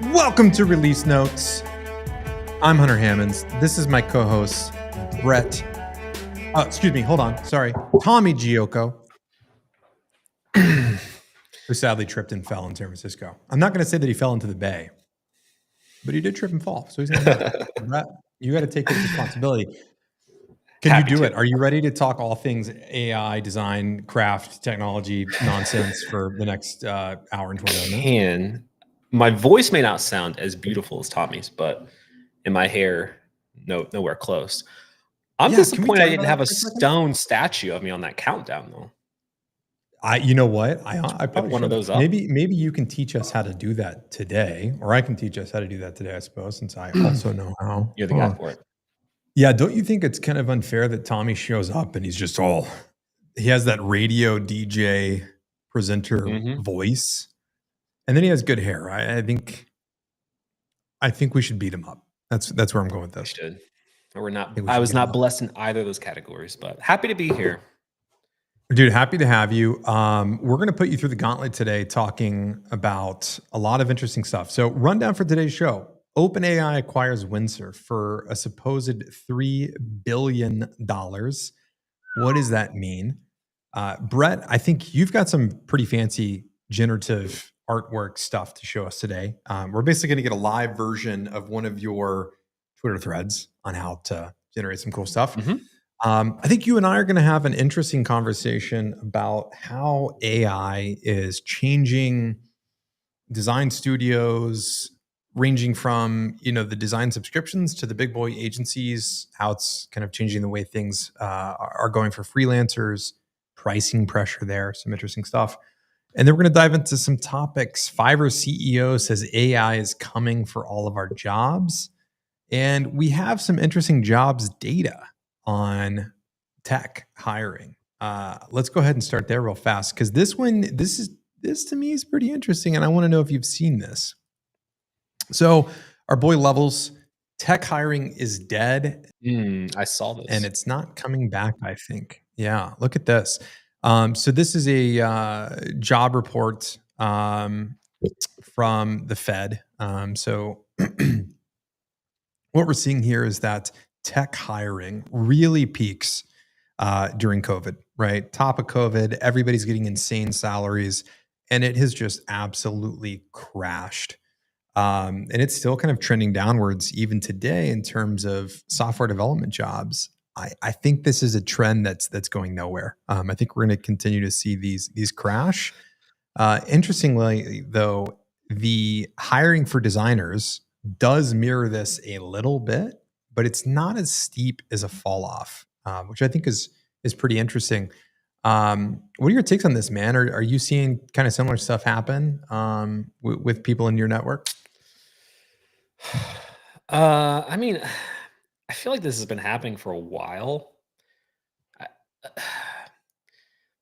Welcome to Release Notes. I'm Hunter Hammonds. This is my co-host, Brett. Tommy Gioco, who sadly tripped and fell in San Francisco. I'm not going to say that he fell into the bay, but he did trip and fall. So he's going to Brett, you got to take his responsibility. Can Happy you do to. it? Are you ready to talk all things AI, design, craft, technology, nonsense for the next hour and 20 minutes? My voice may not sound as beautiful as Tommy's, but in my hair, nowhere close. I'm disappointed I didn't have a stone statue of me on that countdown, though. You know what? I probably one of should. those up. Maybe you can teach us how to do that today, or I can teach us how to do that today, I suppose, since I also know how. You're the guy for it. Yeah, don't you think it's kind of unfair that Tommy shows up and he's just he has that radio DJ presenter voice, and then he has good hair. I think we should beat him up. That's where I'm going with this. We should. I was not blessed in either of those categories, but happy to be here. Dude, happy to have you. We're going to put you through the gauntlet today talking about a lot of interesting stuff. So, rundown for today's show. OpenAI acquires Windsurf for a supposed $3 billion. What does that mean? Brett, I think you've got some pretty fancy generative artwork stuff to show us today. We're basically going to get a live version of one of your Twitter threads on how to generate some cool stuff. I think you and I are going to have an interesting conversation about how AI is changing design studios, ranging from the design subscriptions to the big boy agencies, how it's kind of changing the way things are going for freelancers, pricing pressure there, some interesting stuff. And then we're going to dive into some topics. Fiverr CEO says AI is coming for all of our jobs. And we have some interesting jobs data on tech hiring. Let's go ahead and start there real fast, because this to me is pretty interesting, and I want to know if you've seen this. So our boy Levels, tech hiring is dead. I saw this, and it's not coming back, I think. Yeah, look at this. So this is a job report from the Fed. So what we're seeing here is that tech hiring really peaks during COVID, right? Top of COVID, everybody's getting insane salaries, and it has just absolutely crashed. And it's still kind of trending downwards even today in terms of software development jobs. I think this is a trend that's going nowhere. I think we're going to continue to see these crash. Interestingly, though, the hiring for designers does mirror this a little bit, but it's not as steep as a fall off, which I think is pretty interesting. What are your takes on this, man? Are you seeing kind of similar stuff happen with people in your network? I mean, I feel like this has been happening for a while.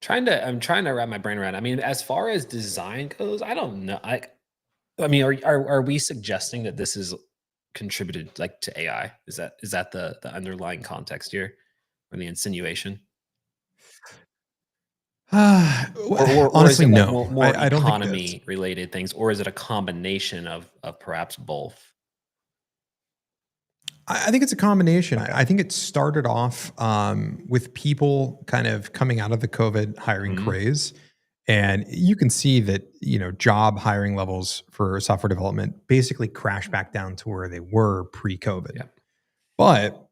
I'm trying to wrap my brain around. I mean, as far as design goes, I don't know. I mean, are we suggesting that this is contributed like to AI? Is that the underlying context here, or the insinuation? Or Honestly, is it like no. more I don't think economy related things, or is it a combination of perhaps both? I think it's a combination. I think it started off with people kind of coming out of the COVID hiring craze. And you can see that, job hiring levels for software development basically crashed back down to where they were pre-COVID. Yeah. But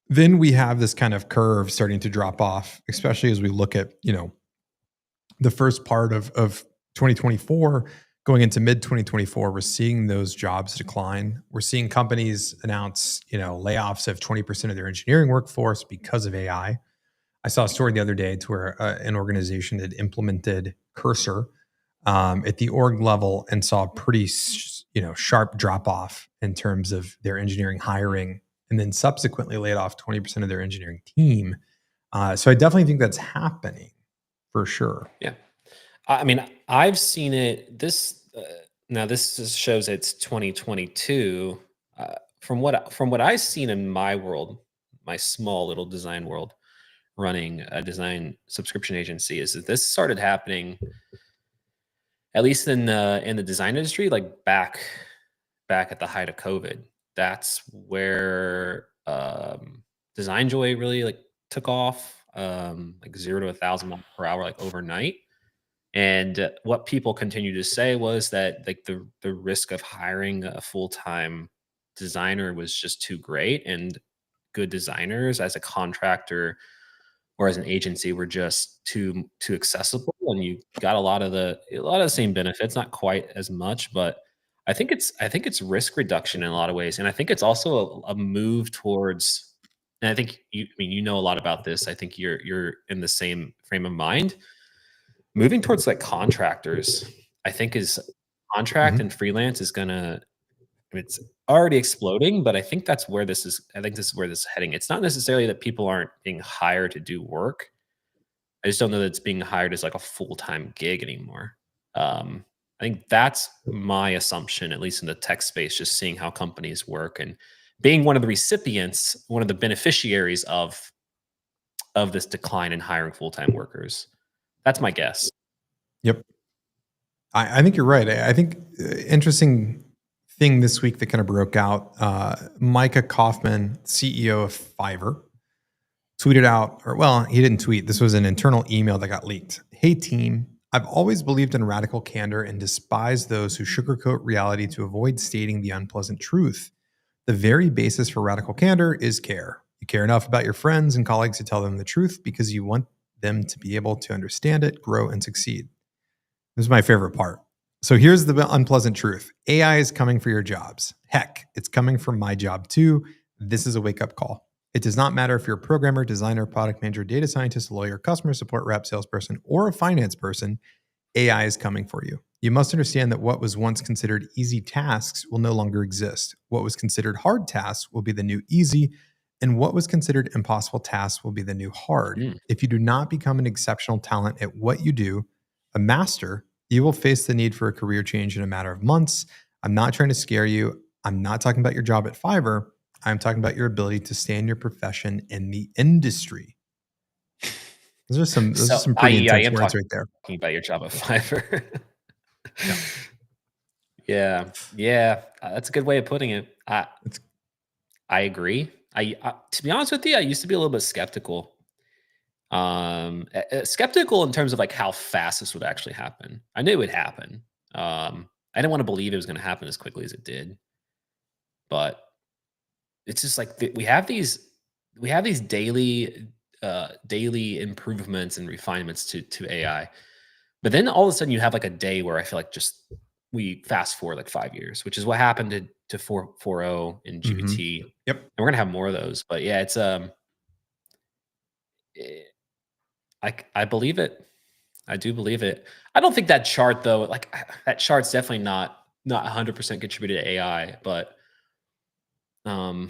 then we have this kind of curve starting to drop off, especially as we look at, the first part of 2024 going into mid 2024. We're seeing those jobs decline. We're seeing companies announce, layoffs of 20% of their engineering workforce because of AI. I saw a story the other day to where an organization had implemented Cursor at the org level and saw a pretty, sharp drop off in terms of their engineering hiring, and then subsequently laid off 20% of their engineering team. So I definitely think that's happening for sure. Yeah. I mean, I've seen it. Now this just shows it's 2022. From what I've seen in my world, my small little design world, running a design subscription agency, is that this started happening at least in the design industry, like back at the height of COVID, that's where Designjoy really like took off, like 0 to 1,000 miles per hour, like overnight. And what people continue to say was that like the risk of hiring a full time designer was just too great, and good designers as a contractor or as an agency were just too accessible, and you got a lot of the same benefits, not quite as much, but I think it's risk reduction in a lot of ways, and I think it's also a move towards, and I think you, I mean, you know a lot about this. I think you're in the same frame of mind. Moving towards like contractors, I think is contract and Mhm. freelance is gonna, it's already exploding, but I think this is where this is heading. It's not necessarily that people aren't being hired to do work. I just don't know that it's being hired as like a full-time gig anymore. I think that's my assumption, at least in the tech space, just seeing how companies work and being one of the recipients, one of the beneficiaries of this decline in hiring full-time workers. That's my guess. Yep. I think you're right. I think interesting thing this week that kind of broke out. Micah Kaufman, CEO of Fiverr, tweeted out, or well, he didn't tweet. This was an internal email that got leaked. Hey team, I've always believed in radical candor and despised those who sugarcoat reality to avoid stating the unpleasant truth. The very basis for radical candor is care. You care enough about your friends and colleagues to tell them the truth because you want them to be able to understand it, grow, and succeed. This is my favorite part. So here's the unpleasant truth: AI is coming for your jobs. Heck, it's coming for my job too. This is a wake up call. It does not matter if you're a programmer, designer, product manager, data scientist, lawyer, customer support rep, salesperson, or a finance person. AI is coming for you. You must understand that what was once considered easy tasks will no longer exist. What was considered hard tasks will be the new easy, and what was considered impossible tasks will be the new hard. Mm. If you do not become an exceptional talent at what you do, a master, you will face the need for a career change in a matter of months. I'm not trying to scare you. I'm not talking about your job at Fiverr. I'm talking about your ability to stay in your profession in the industry. Those are So some pretty I intense am words talking right there. about your job at Fiverr. Yeah. Yeah, yeah, that's a good way of putting it. It's I agree. To be honest with you, I used to be a little bit skeptical. Skeptical in terms of like how fast this would actually happen. I knew it would happen. I didn't want to believe it was going to happen as quickly as it did, but it's just like we have these daily improvements and refinements to AI. But then all of a sudden you have like a day where I feel like just we fast forward like 5 years, which is what happened to 4.0 in mhm. GPT. And Yep. we're gonna have more of those. But yeah, it's eh, I believe it. I do believe it. I don't think that chart though, like that chart's definitely not 100% contributed to AI, but um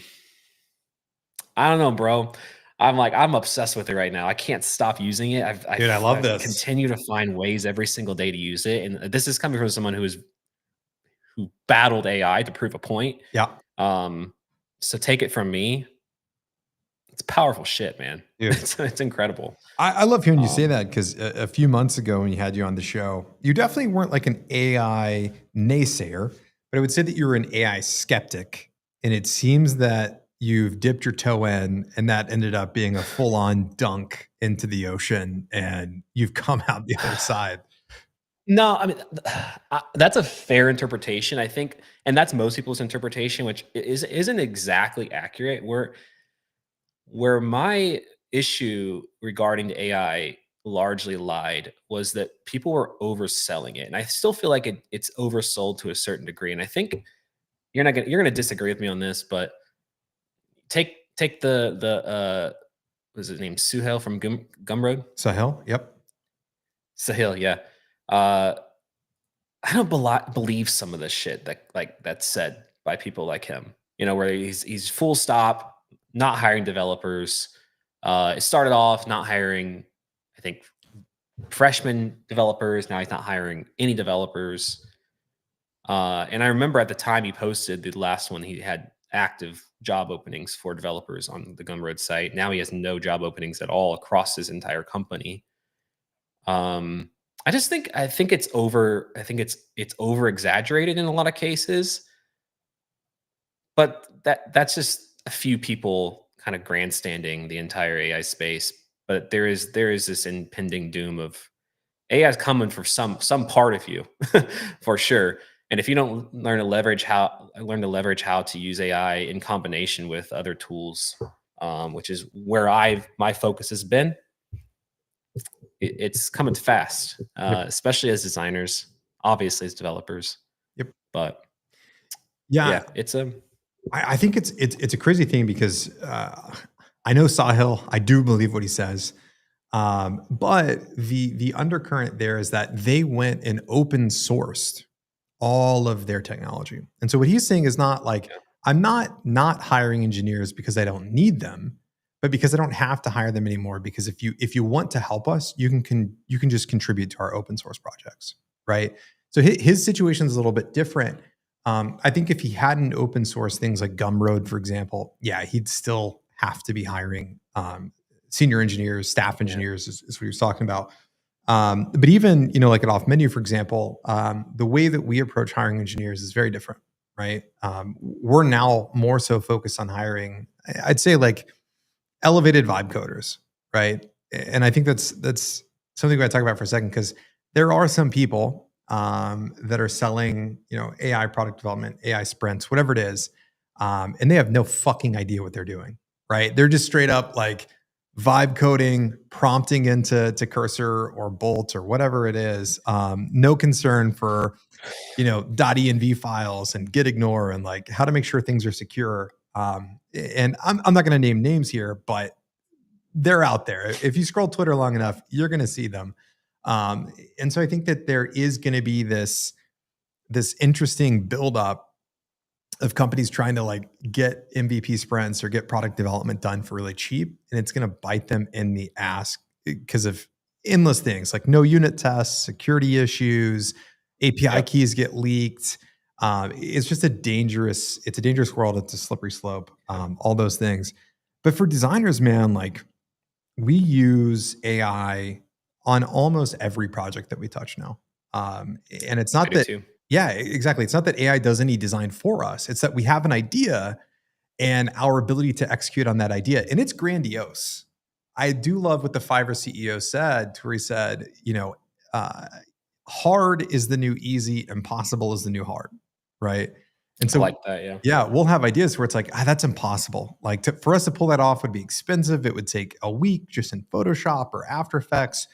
I don't know, bro. I'm obsessed with it right now. I can't stop using it. Dude, I love I this. continue to find ways every single day to use it, and this is coming from someone who battled AI to prove a point. Yeah, Um, so take it from me, it's powerful shit, man. dude. It's incredible. I love hearing you say Um, that because a few months ago when you had you on the show, you definitely weren't like an AI naysayer, but I would say that you were an AI skeptic. And it seems that you've dipped your toe in, and that ended up being a full on dunk into the ocean, and you've come out the other side. no, I mean that's a fair interpretation, I think, and that's most people's interpretation, which isn't exactly accurate. Where my issue regarding the AI largely lied was that people were overselling it, and I still feel like it's oversold to a certain degree. And I think you're gonna disagree with me on this, but take the was his name Suhail from Gumroad? Sahel? Yep. Sahil, yeah. Uh, I don't believe some of the shit that's said by people like him. You know, where he's full stop, not hiring developers. It started off not hiring, I think, freshman developers. Now he's not hiring any developers. And I remember at the time he posted the last one, he had active job openings for developers on the Gumroad site. Now he has no job openings at all across his entire company. Um, I think it's over. I think it's over exaggerated in a lot of cases, but that's just a few people kind of grandstanding the entire AI space. But there is this impending doom of AI is coming for some part of you, for sure. And if you don't learn to leverage how to use AI in combination with other tools, which is where my focus has been, it's coming fast, Yep. especially as designers, obviously as developers. Yep. But Yeah, yeah, it's a I think it's a crazy thing because I know Sahil. I do believe what he says, but the undercurrent there is that they went and open sourced all of their technology. And so what he's saying is not like yeah, I'm not hiring engineers because I don't need them, but because I don't have to hire them anymore because if you want to help us, you can just contribute to our open source projects, right? So his situation is a little bit different. I think if he hadn't open source things like Gumroad, for example, yeah, he'd still have to be hiring senior engineers, staff yeah, engineers, is what he was talking about. But even like at Off Menu, for example, the way that we approach hiring engineers is very different, right? We're now more so focused on hiring, I'd say, like elevated vibe coders, right? And I think that's something we got to talk about for a second because there are some people that are selling, AI product development, AI sprints, whatever it is, and they have no fucking idea what they're doing, right? They're just straight up like vibe coding, prompting into Cursor or Bolt or whatever it is. No concern for .env files and git ignore and like how to make sure things are secure. And I'm not going to name names here, but they're out there. If you scroll Twitter long enough, you're going to see them. And so I think that there is going to be this interesting buildup of companies trying to like get MVP sprints or get product development done for really cheap, and it's going to bite them in the ass because of endless things like no unit tests, security issues, API yep, keys get leaked. It's a dangerous world. It's a slippery slope. yep. All those things. But for designers, man, like we use AI on almost every project that we touch now. And it's I not do that, too. yeah, exactly. It's not that AI does any design for us. It's that we have an idea and our ability to execute on that idea. And it's grandiose. I do love what the Fiverr CEO said, to where he said, uh, hard is the new easy, impossible is the new hard. Right. And I so like that. Yeah, yeah, we'll have ideas where it's like, that's impossible. Like for us to pull that off would be expensive. It would take a week just in Photoshop or After Effects.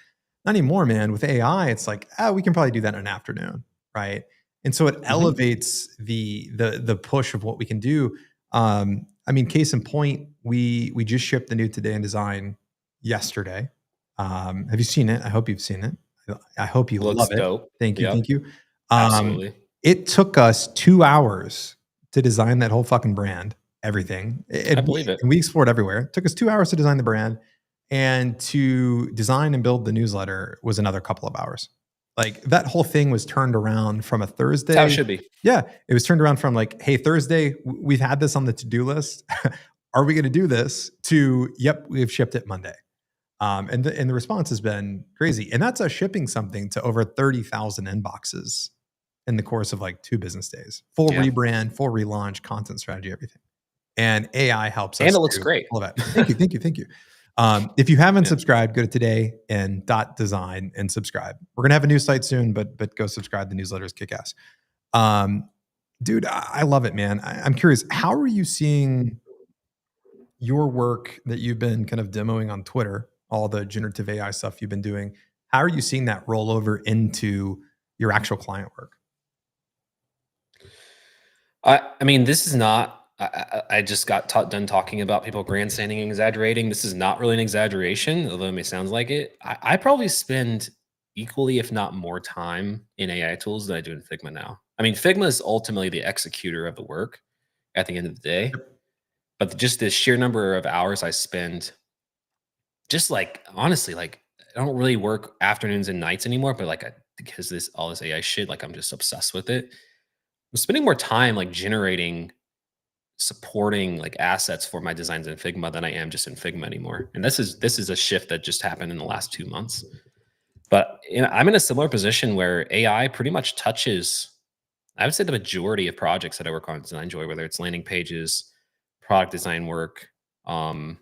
Not anymore, man. With AI, it's like, we can probably do that in an afternoon, right? And so it hmm, elevates the push of what we can do. I mean, case in point, we just shipped the new Today in Design yesterday. Have you seen it? I hope you've seen it. I hope you love looks it. dope. Thank you, Yep, thank you. Um, absolutely. it took us 2 hours to design that whole fucking brand, everything. I And we, believe it. and we explored everywhere. It took us 2 hours to design the brand, and to design and build the newsletter was another couple of hours. Like that whole thing was turned around from a It's how it Thursday. should be. Yeah, it was turned around from like, hey, Thursday, we've had this on the to-do list. Are we going to do this? To, yep, we've shipped it Monday. And the response has been crazy. And that's us shipping something to over 30,000 inboxes in the course of like 2 business days. Full Yeah, rebrand, full relaunch, content strategy, everything. And AI helps and us it looks do great. all of that. Thank you, thank you, thank you. If you haven't Yeah. subscribed, go to today and .design and subscribe. We're gonna have a new site soon, but go subscribe. The newsletter is kick ass. Um, dude, I love it, man. I'm curious, how are you seeing your work that you've been kind of demoing on Twitter, all the generative AI stuff you've been doing? How are you seeing that roll over into your actual client work? I mean, this is not. I just got done talking about people grandstanding and exaggerating. This is not really an exaggeration, although it may sounds like it. I probably spend equally, if not more, time in AI tools than I do in Figma now. I mean, Figma is ultimately the executor of the work at the end of the day, but just the sheer number of hours I spend, just like honestly, like I don't really work afternoons and nights anymore, but like because this all this AI shit, like I'm just obsessed with it. I'm spending more time like generating supporting like assets for my designs in Figma than I am just in Figma anymore. And this is a shift that just happened in the last 2 months. But I'm in a similar position where AI pretty much touches, I would say, the majority of projects that I work on at Designjoy, whether it's landing pages, product design work, um,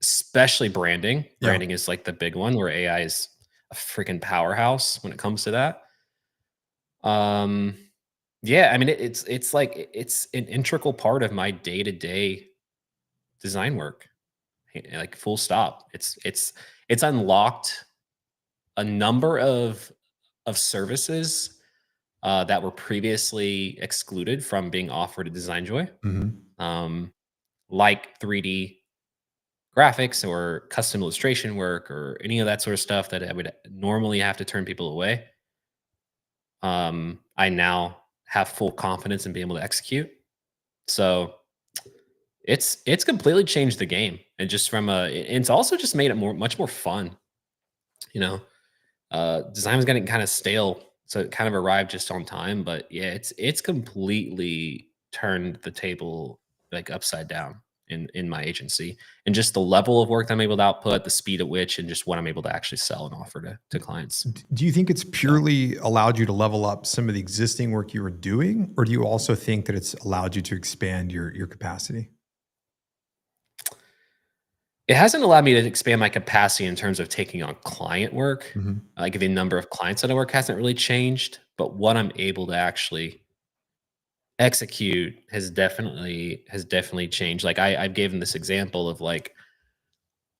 especially branding. Yeah. Branding is like the big one where AI is a freaking powerhouse when it comes to that. Um, yeah, I mean, it's like it's an integral part of my day to day design work. Like full stop. It's unlocked a number of services that were previously excluded from being offered at Designjoy, Mhm. um, like 3D graphics or custom illustration work or any of that sort of stuff that I would normally have to turn people away. I now have full confidence in being able to execute. So it's completely changed the game, and just from it's also just made it much more fun. You know, design was getting kind of stale, so it kind of arrived just on time. But yeah, it's completely turned the table like upside down in my agency, and just the level of work that I'm able to output, the speed at which, and just what I'm able to actually sell and offer to clients. Do you think it's So purely allowed you to level up some of the existing work you were doing, or do you also think that it's allowed you to expand your capacity? it hasn't allowed me to expand my capacity in terms of taking on client work. Mhm. Like the number of clients that I work hasn't really changed, but what I'm able to actually execute has definitely changed. Like I've given this example of like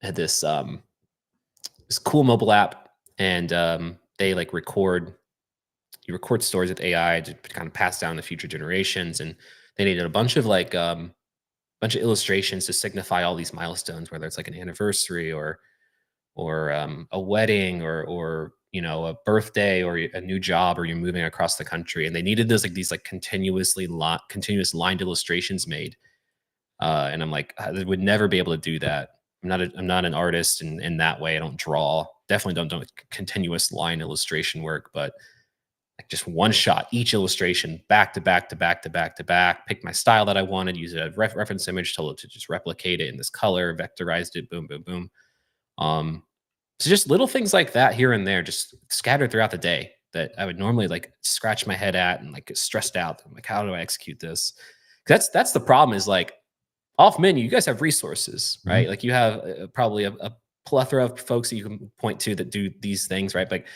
I had this cool mobile app, and they like record stories with AI to kind of pass down to future generations, and they needed a bunch of illustrations to signify all these milestones, whether it's like an anniversary or a wedding or a birthday or a new job or you're moving across the country, and they needed these like continuous lined illustrations made. And I'm like, I would never be able to do that. I'm not an artist in that way. I don't draw. Definitely don't do continuous line illustration work, but like just one shot each illustration back to back to back to back to back. Pick my style that I wanted, use a reference image, told it to just replicate it in this color, vectorized it, boom, boom, boom. Um, so just little things like that here and there, just scattered throughout the day that I would normally like scratch my head at and like get stressed out. I'm like, how do I execute this? That's the problem is like off menu, you guys have resources, right? Mhm. Like you have probably a plethora of folks that you can point to that do these things, right? Like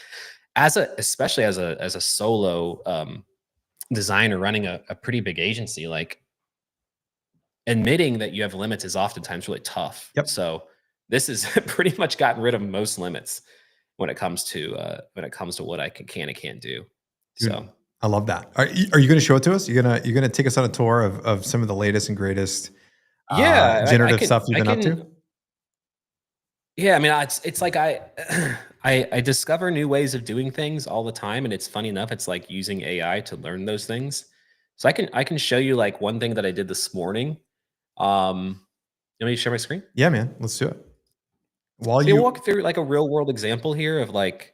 especially as a solo designer running a pretty big agency, like admitting that you have limits is oftentimes really tough. Yep. So this has pretty much gotten rid of most limits when it comes to what I can and can't do. Dude, So I love that. Are you gonna show it to us? You're gonna take us on a tour of some of the latest and greatest, yeah, I generative can stuff you've I been up can to? yeah, I mean it's like I discover new ways of doing things all the time, and it's funny enough, it's like using AI to learn those things. So I can show you like one thing that I did this morning. You want me to share my screen? Yeah, man, let's do it. While So you'll you walk through like a real world example here of like,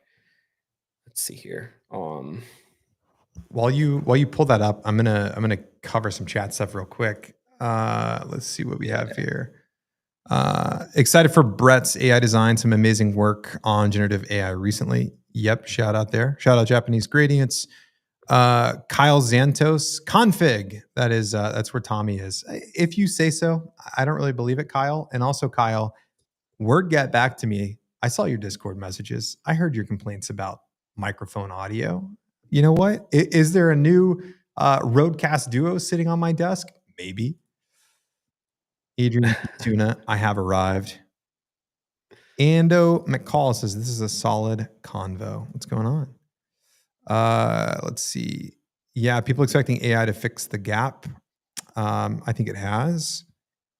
let's see here. while you pull that up, I'm gonna cover some chat stuff real quick. Let's see what we have Yeah. here. Excited for Brett's AI design, some amazing work on generative AI recently. Yep, shout out there. Shout out Japanese gradients. Kyle Xantos config. That's where Tommy is. If you say so, I don't really believe it, Kyle. And also, Kyle, word get back to me. I saw your Discord messages. I heard your complaints about microphone audio. You know what? Is there a new Roadcast Duo sitting on my desk? Maybe. Adrian Tuna, I have arrived. Ando McCall says this is a solid convo. What's going on? Let's see. Yeah, people expecting AI to fix the gap. I think it has.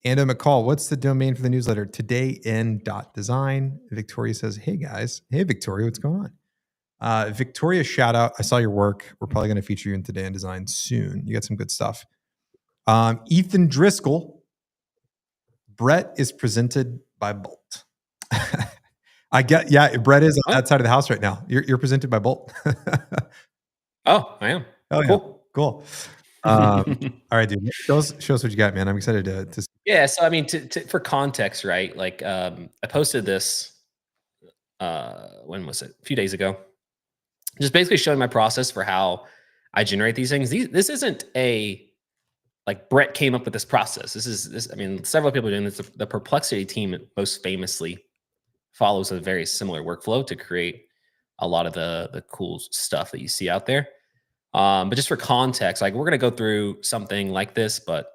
Ando McCall, what's the domain for the newsletter? Todayin.design. Victoria says, hey guys. Hey Victoria, what's going on? Victoria, shout out. I saw your work. We're probably going to feature you in Today in Design soon. You got some good stuff. Ethan Driscoll, Brett is presented by Bolt. I get, yeah, Brett is on Oh, that side of the house right now. You're presented by Bolt. oh, I am. Oh yeah, Cool. cool. All right, dude. Show us what you got, man. I'm excited to. Yeah, so I mean, for context, right? Like, I posted this when was it? A few days ago. Just basically showing my process for how I generate these things. This isn't a like Brett came up with this process. I mean, several people are doing this. The Perplexity team most famously follows a very similar workflow to create a lot of the cool stuff that you see out there. But just for context, like we're gonna go through something like this, but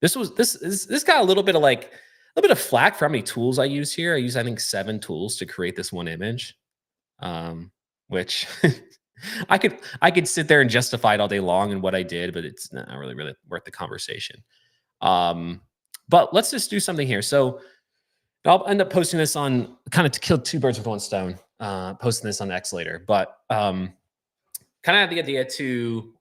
this got a little bit of like a little bit of flack for how many tools I use here. I use I think 7 tools to create this one image, which I could sit there and justify it all day long and what I did, but it's not really worth the conversation. Um, but let's just do something here. So I'll end up posting this on kind of to kill two birds with one stone. Posting this on X later, but kind of have the idea to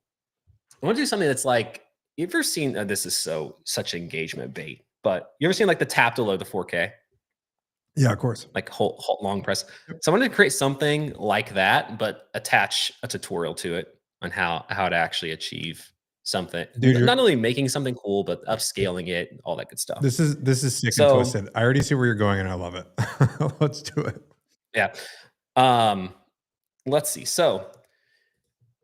I want to do something that's like you ever seen this is such engagement bait, but you ever seen like the tap to load the 4K, Yeah, of course. like whole long press? Yep. So I wanted to create something like that, but attach a tutorial to it on how to actually achieve something. Dude, Not only making something cool, but upscaling it, all that good stuff. this is sick and So twisted. I already see where you're going, and I love it. Let's do it. yeah, um, let's see. So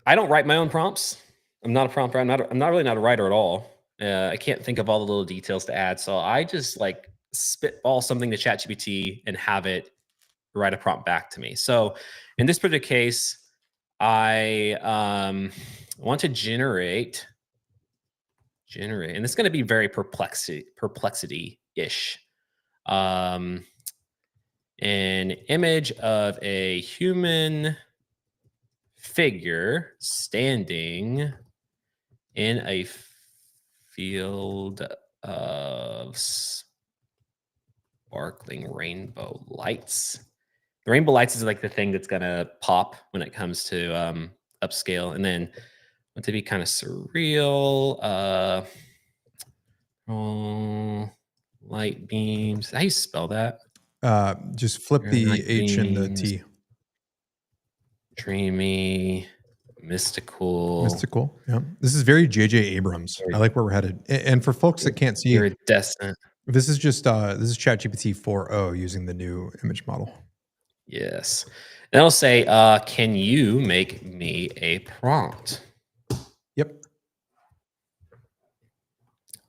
I don't write my own prompts. I'm not a prompt writer. I'm not really not a writer at all. I can't think of all the little details to add. So I just like spitball something to ChatGPT and have it write a prompt back to me. So in this particular case, I want to generate, and it's going to be very perplexity ish. Um, an image of a human figure standing in a field of sparkling rainbow lights. The rainbow lights is like the thing that's gonna pop when it comes to upscale, and then want to be kind of surreal. Oh, light beams. How do you spell that? Just flip the Light H and the beams, T. dreamy, mystical, Mystical. Yeah. This is very J.J. Abrams. I like where we're headed. And for folks that can't see, iridescent. this is ChatGPT 4.0 using the new image model. Yes. And it'll say, can you make me a prompt? Yep.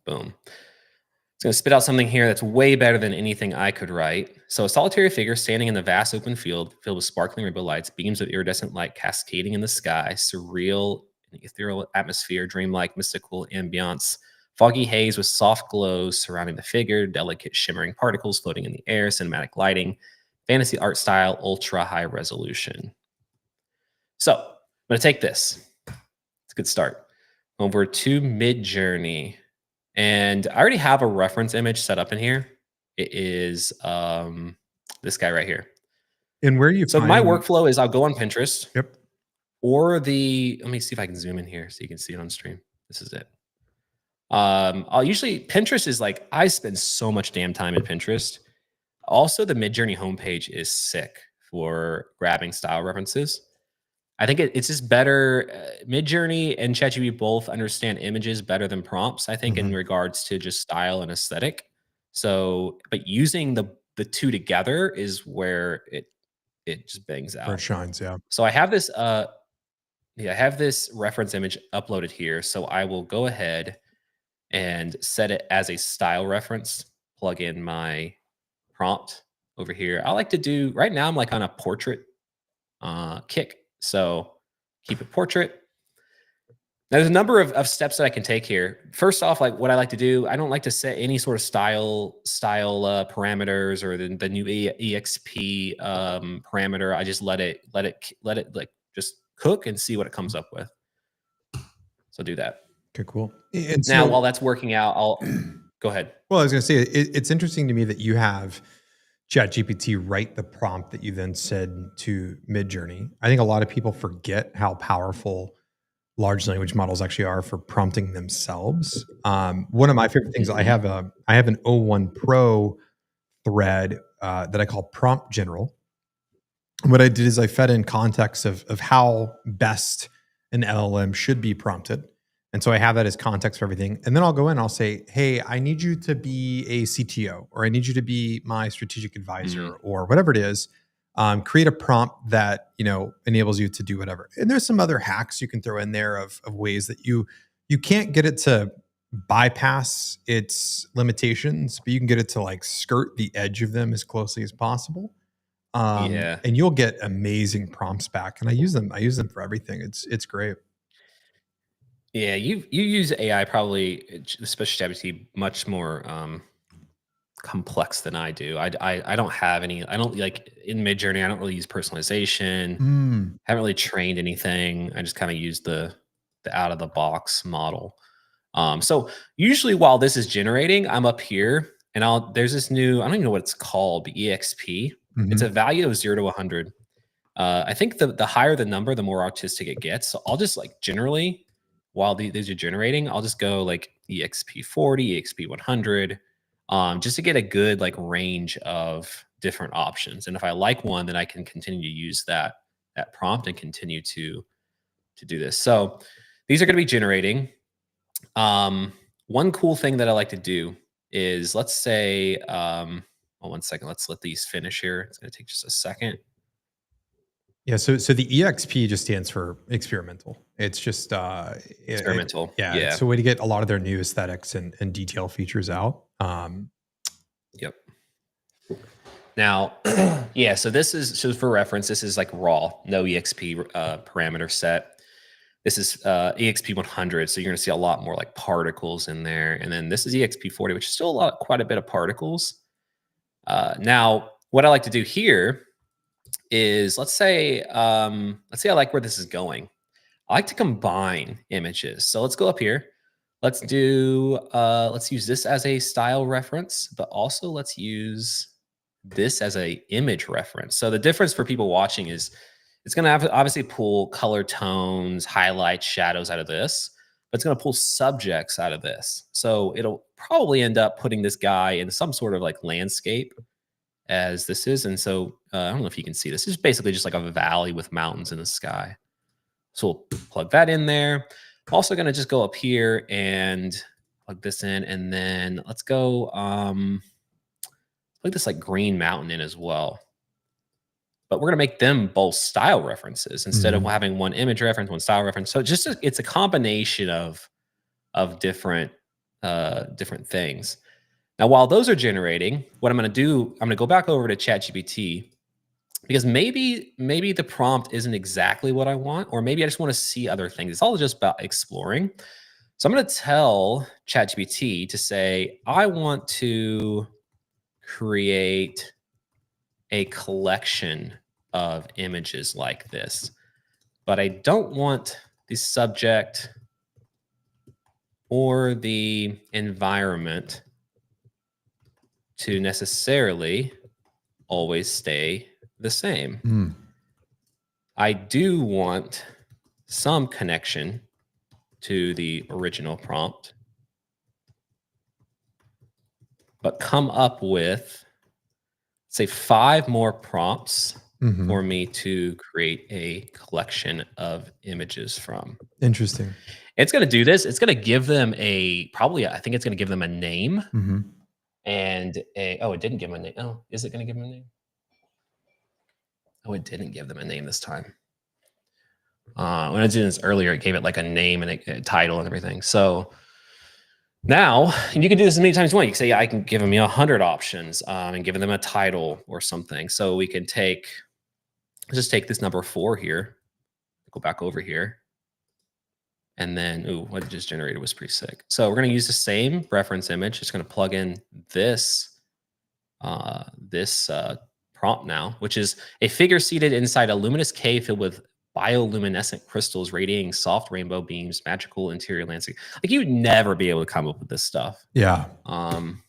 Boom. It's going to spit out something here that's way better than anything I could write. So a solitary figure standing in the vast open field filled with sparkling rainbow lights, beams of iridescent light cascading in the sky, surreal and ethereal atmosphere, dreamlike, mystical ambiance, foggy haze with soft glows surrounding the figure, delicate shimmering particles floating in the air, cinematic lighting, fantasy art style, ultra high resolution. So I'm going to take this. It's a good start. Over to Midjourney. And I already have a reference image set up in here. It is this guy right here. And where are you So my finding? workflow is I'll go on Pinterest Yep. or let me see if I can zoom in here so you can see it on stream. This is it. I'll usually Pinterest is like I spend so much damn time in Pinterest. Also, the Midjourney homepage is sick for grabbing style references. I think it's just better. Midjourney and ChatGPT both understand images better than prompts. I think in regards to just style and aesthetic. So, but using the two together is where it just bangs Where it out. shines. Yeah. So I have this I have this reference image uploaded here. So I will go ahead and set it as a style reference. Plug in my prompt over here. I like to do right now. I'm like on a portrait kick. So keep it portrait. Now, there's a number of steps that I can take here. First off, like what I like to do, I don't like to set any sort of style parameters or the new EXP parameter. I just let it like just cook and see what it comes up with. So do that. Okay, cool. And Now, so, while that's working out, I'll go ahead. well, I was going to say, it's interesting to me that you have ChatGPT write the prompt that you then said to Midjourney. I think a lot of people forget how powerful large language models actually are for prompting themselves. One of my favorite things, I have an O1 Pro thread that I call Prompt General. What I did is I fed in context of how best an LLM should be prompted. And so I have that as context for everything. And then I'll go in and I'll say, hey, I need you to be a CTO, or I need you to be my strategic advisor, or whatever it is. Create a prompt that enables you to do whatever. And there's some other hacks you can throw in there of ways that you can't get it to bypass its limitations, but you can get it to like skirt the edge of them as closely as possible. Yeah. And you'll get amazing prompts back. And I use them. I use them for everything. It's great. Yeah, you use AI probably, especially ChatGPT, much more complex than I do. I don't have any. I don't like in Midjourney. I don't really use personalization. Mm, Haven't really trained anything. I just kind of use the out of the box model. So usually while this is generating, I'm up here and there's this new, I don't even know what it's called, the EXP. It's a mhm, value of 0 to 100. I think the higher the number, the more artistic it gets. So I'll just like generally, while these are generating, I'll just go like EXP 40, EXP 100, just to get a good like range of different options. And if I like one, then I can continue to use that prompt and continue to do this. So these are going to be generating. Um, One cool thing that I like to do is let's say, well, 1 second, let's let these finish here. It's going to take just a second. yeah. So the EXP just stands for experimental. It's just Experimental. yeah. Yeah. It's a way to get a lot of their new aesthetics and detail features out. Yep. Now, yeah. So this is, so for reference, this is like raw, no EXP parameter set. This is EXP 100, so you're going to see a lot more like particles in there. And then this is EXP 40, which is still quite a bit of particles. Now, what I like to do here is let's say I like where this is going. I like to combine images. So let's go up here. Let's use this as a style reference, but also let's use this as a image reference. So the difference for people watching is it's going to have obviously pull color tones, highlights, shadows out of this, but it's going to pull subjects out of this. So it'll probably end up putting this guy in some sort of like landscape as this is. And so I don't know if you can see this. This is basically just like a valley with mountains in the sky. So we'll plug that in there. I'm also going to just go up here and plug this in. And then let's go plug this like green mountain in as well. But we're going to make them both style references instead of Mhm. having one image reference, one style reference. So it's a combination of different things. Now, while those are generating, what I'm going to do, I'm going to go back over to ChatGPT because maybe the prompt isn't exactly what I want, or maybe I just want to see other things. It's all just about exploring. So I'm going to tell ChatGPT to say, I want to create a collection of images like this, but I don't want the subject or the environment to necessarily always stay the same. Mm. I do want some connection to the original prompt, but come up with, say, 5 more prompts for Mhm. me to create a collection of images from. Interesting. It's going to do this. It's going to give them I think it's going to give them a name Mhm. and it didn't give them a name. Oh, is it going to give them a name? Oh, it didn't give them a name this time. When I did this earlier, it gave it like a name and a title and everything. So now, and you can do this as many times as you want. You can say, yeah, I can give them 100 options and give them a title or something. So we can let's just take this number 4 here, go back over here. And then, what it just generated was pretty sick. So we're going to use the same reference image. Just going to plug in this prompt now, which is a figure seated inside a luminous cave filled with bioluminescent crystals radiating soft rainbow beams, magical interior landscape. Like you'd never be able to come up with this stuff. Yeah. Um,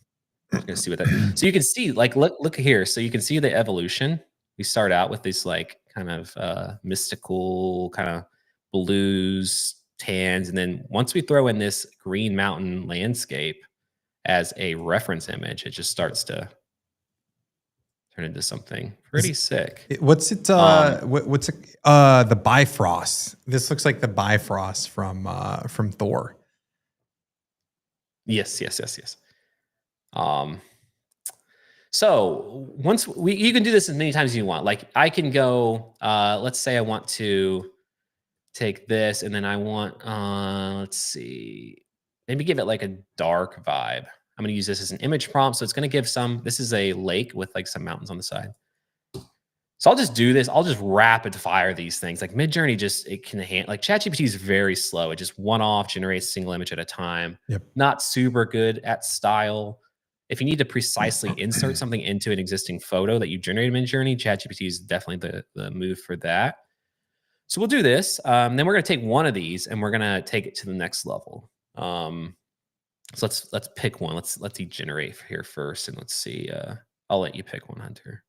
just gonna see what that. So you can see, like, look here. So you can see the evolution. We start out with this like kind of mystical kind of blues tans, and then once we throw in this green mountain landscape as a reference image, it just starts to turn into something Is pretty sick. what's it? Um, What's it? The Bifrost. This looks like the Bifrost from Thor. yes, yes, yes, yes. Um, So once you can do this as many times as you want. Like I can go, let's say I want to take this and then I want, let's see, maybe give it like a dark vibe. I'm going to use this as an image prompt. So it's going to give this is a lake with like some mountains on the side. So I'll just do this. I'll just rapid fire these things. Like Midjourney it can like ChatGPT is very slow. It just one off generates a single image at a time. Yep. Not super good at style. If you need to precisely insert something into an existing photo that you generated in Midjourney, ChatGPT is definitely the move for that. So we'll do this. Then we're going to take one of these and we're going to take it to the next level. So let's pick one. Let's generate here first, and let's see. I'll let you pick one, Hunter.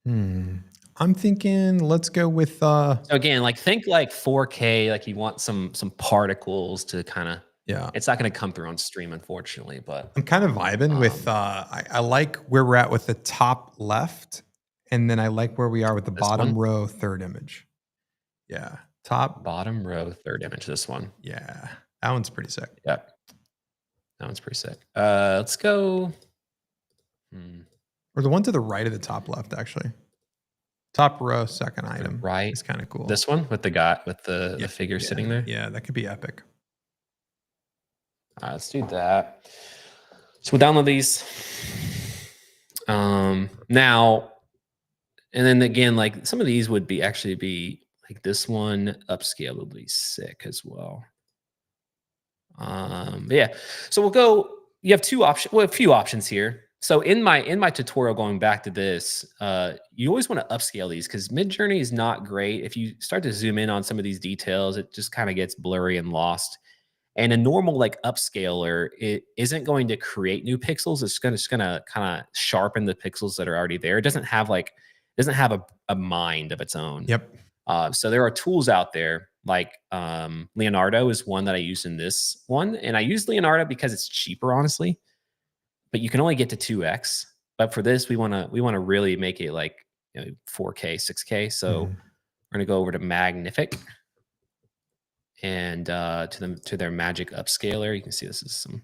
I'm thinking let's go with So again, like think like 4K, like you want some particles to kind of. yeah. It's not going to come through on stream, unfortunately, but I'm kind of vibing with I like where we're at with the top left, and then I like where we are with the this bottom one, row third image. Yeah. Top. bottom row, third image. This one, Yeah. That one's pretty sick. yep, that one's pretty sick. Let's go. Or the one to the right of the top left, actually. Top row, second item. Right, is kind of cool. This one with the guy with the figure sitting there. Yeah, that could be epic. Let's do that. So we'll download these. Now, and then again, like some of these would be actually be like this one upscale would be sick as well. But yeah, so we'll go. You have two options. Well, a few options here. So in my tutorial, going back to this, you always want to upscale these because Midjourney is not great. If you start to zoom in on some of these details, it just kind of gets blurry and lost. And a normal like upscaler, it isn't going to create new pixels. It's just gonna kind of sharpen the pixels that are already there. It doesn't have a mind of its own. Yep. So there are tools out there like Leonardo is one that I use in this one, and I use Leonardo because it's cheaper, honestly. But you can only get to 2x. But for this, we want to really make it like 4K, 6K. So we're gonna go over to Magnific and to their Magic Upscaler. You can see this is some.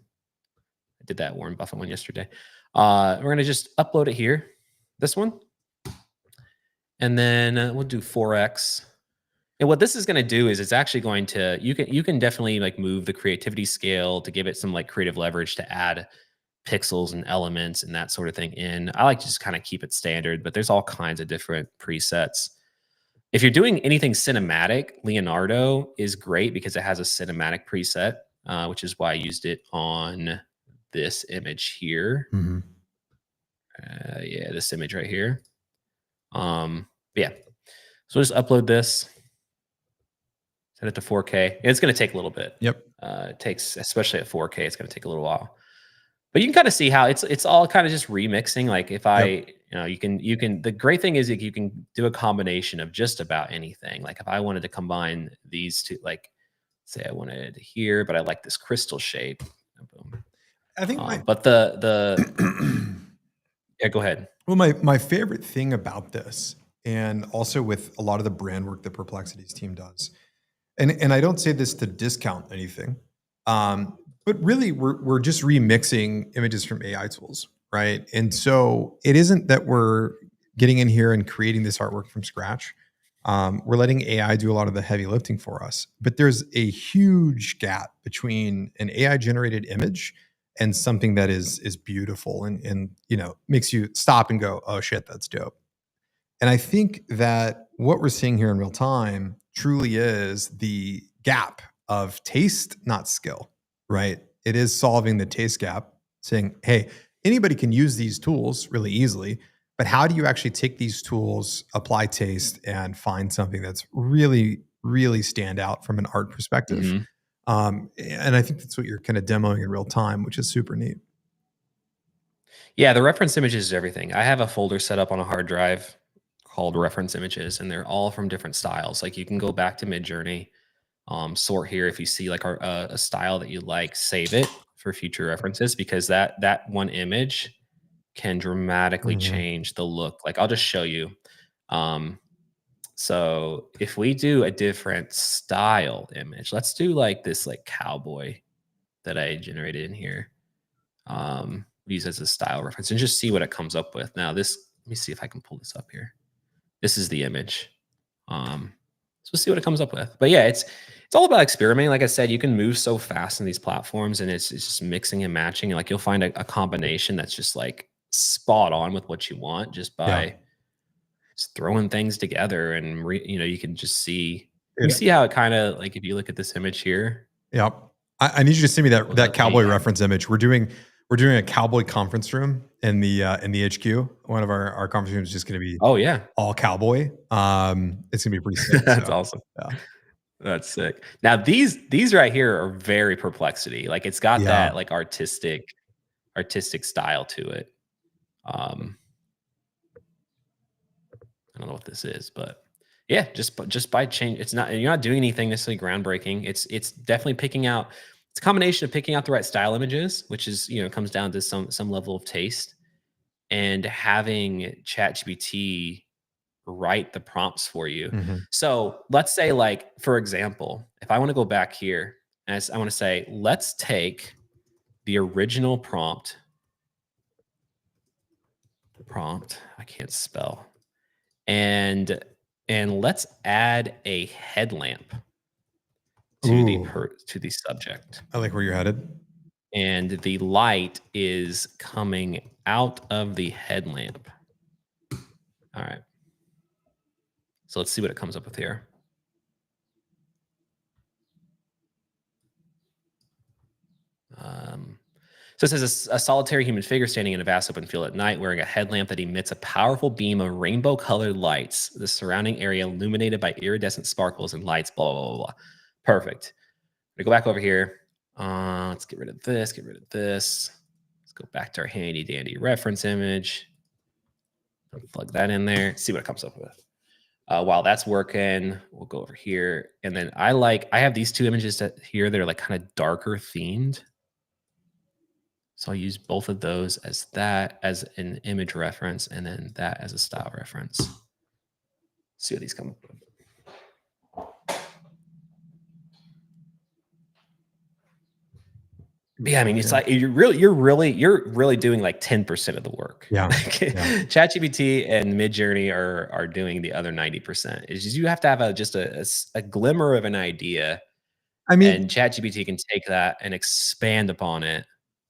I did that Warren Buffett one yesterday. We're gonna just upload it here, this one, and then we'll do 4x. And what this is going to do is it's actually going to you can definitely like move the creativity scale to give it some like creative leverage to add pixels and elements and that sort of thing in. I like to just kind of keep it standard, but there's all kinds of different presets. If you're doing anything cinematic, Leonardo is great because it has a cinematic preset, which is why I used it on this image here. Yeah, this image right here. Yeah. So just upload this. Set it to 4K. It's going to take a little bit. Yep. It takes, especially at 4K, it's going to take a little while. But you can kind of see how it's all kind of just remixing. Like if you can. The great thing is you can do a combination of just about anything. Like if I wanted to combine these two, like say I wanted here, but I like this crystal shape. Boom. I think, but yeah, go ahead. Well, my favorite thing about this, and also with a lot of the brand work that Perplexity's team does. And I don't say this to discount anything, but really we're just remixing images from AI tools, right? And so it isn't that we're getting in here and creating this artwork from scratch. We're letting AI do a lot of the heavy lifting for us. But there's a huge gap between an AI generated image and something that is beautiful and makes you stop and go, oh shit, that's dope. And I think that what we're seeing here in real time truly is the gap of taste, not skill, right? It is solving the taste gap, saying, hey, anybody can use these tools really easily, but how do you actually take these tools, apply taste, and find something that's really, really stand out from an art perspective? And I think that's what you're kind of demoing in real time, which is super neat. Yeah, the reference images is everything. I have a folder set up on a hard drive called reference images, and they're all from different styles. Like you can go back to Midjourney, sort here. If you see like a style that you like, save it for future references because that one image can dramatically change the look. Like I'll just show you. So if we do a different style image, let's do like this like cowboy that I generated in here. use as a style reference and just see what it comes up with. Now this, let me see if I can pull this up here. This is the image. So we'll see what it comes up with. But yeah, it's all about experimenting. Like I said, you can move so fast in these platforms, and it's just mixing and matching. And like you'll find a combination that's just like spot on with what you want just Yeah. by just throwing things together. And you can just see you Dude, see how it kind of like if you look at this image here. yep. I need you to send me that Well, let me. cowboy reference image. We're doing a cowboy conference room in the HQ. One of our conference rooms is just going to be Oh yeah, all cowboy. It's going to be pretty sick. that's So awesome. yeah, That's sick. Now these right here are very perplexity. Like it's got yeah, that like artistic style to it. Um, I don't know what this is, but yeah, just by change, it's not you're not doing anything necessarily groundbreaking. It's definitely picking out. It's a combination of picking out the right style images, which is comes down to some level of taste, and having ChatGPT write the prompts for you. hmm, So let's say, like for example, if I want to go back here and I want to say, let's take the original prompt. I can't spell and let's add a headlamp ooh, to the subject, I like where you're headed. and the light is coming out of the headlamp. All right, so let's see what it comes up with here. um, so it says a solitary human figure standing in a vast open field at night wearing a headlamp that emits a powerful beam of rainbow colored lights, the surrounding area illuminated by iridescent sparkles and lights, blah blah blah blah. Perfect. We go back over here. Let's get rid of this, get rid of this. Let's go back to our handy dandy reference image. Plug that in there, see what it comes up with. While that's working, we'll go over here. And then I have these two images here that are like kind of darker themed. So I'll use both of those as an image reference and then that as a style reference. See what these come up with. Yeah, I mean, it's Yeah, like you're really doing like 10% of the work. yeah, Like yeah. ChatGPT and Midjourney are doing the other 90%. It's just you have to have a glimmer of an idea, I and mean, ChatGPT can take that and expand upon it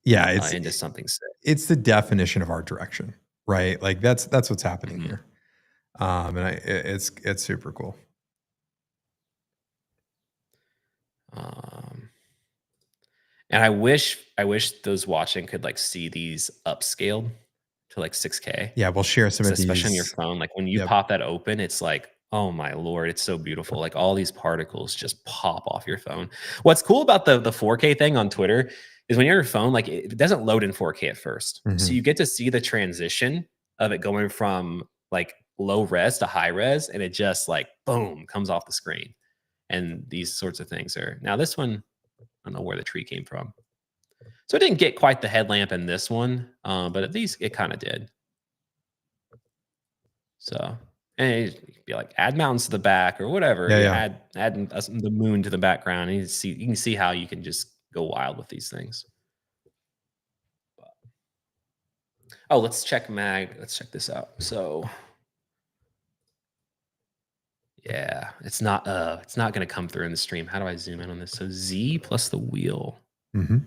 yeah, it's into something sick. it's the definition of art direction, right? Like that's what's happening Mhm. here. It's super cool. Um, and I wish those watching could like see these upscaled to like 6K. Yeah, we'll share some 'Cause of especially on your these. phone, like, when you Yep. pop that open, it's like, "Oh my lord, it's so beautiful." Like, all these particles just pop off your phone. What's cool about the 4K thing on Twitter is when you're on your phone, like, it doesn't load in 4K at first. So Mhm. you get to see the transition of it going from, like, low res to high res, and it just, like, boom, comes off the screen. And these sorts of things are now this one, I don't know where the tree came from. So it didn't get quite the headlamp in this one, but at least it kinda did. So, and you could be like, add mountains to the back or whatever. Yeah, You yeah. add the moon to the background. And you can see how you can just go wild with these things. Oh, let's check mag. Let's check this out. So yeah, it's not gonna come through in the stream. How do I zoom in on this? So Z plus the wheel. Mhm.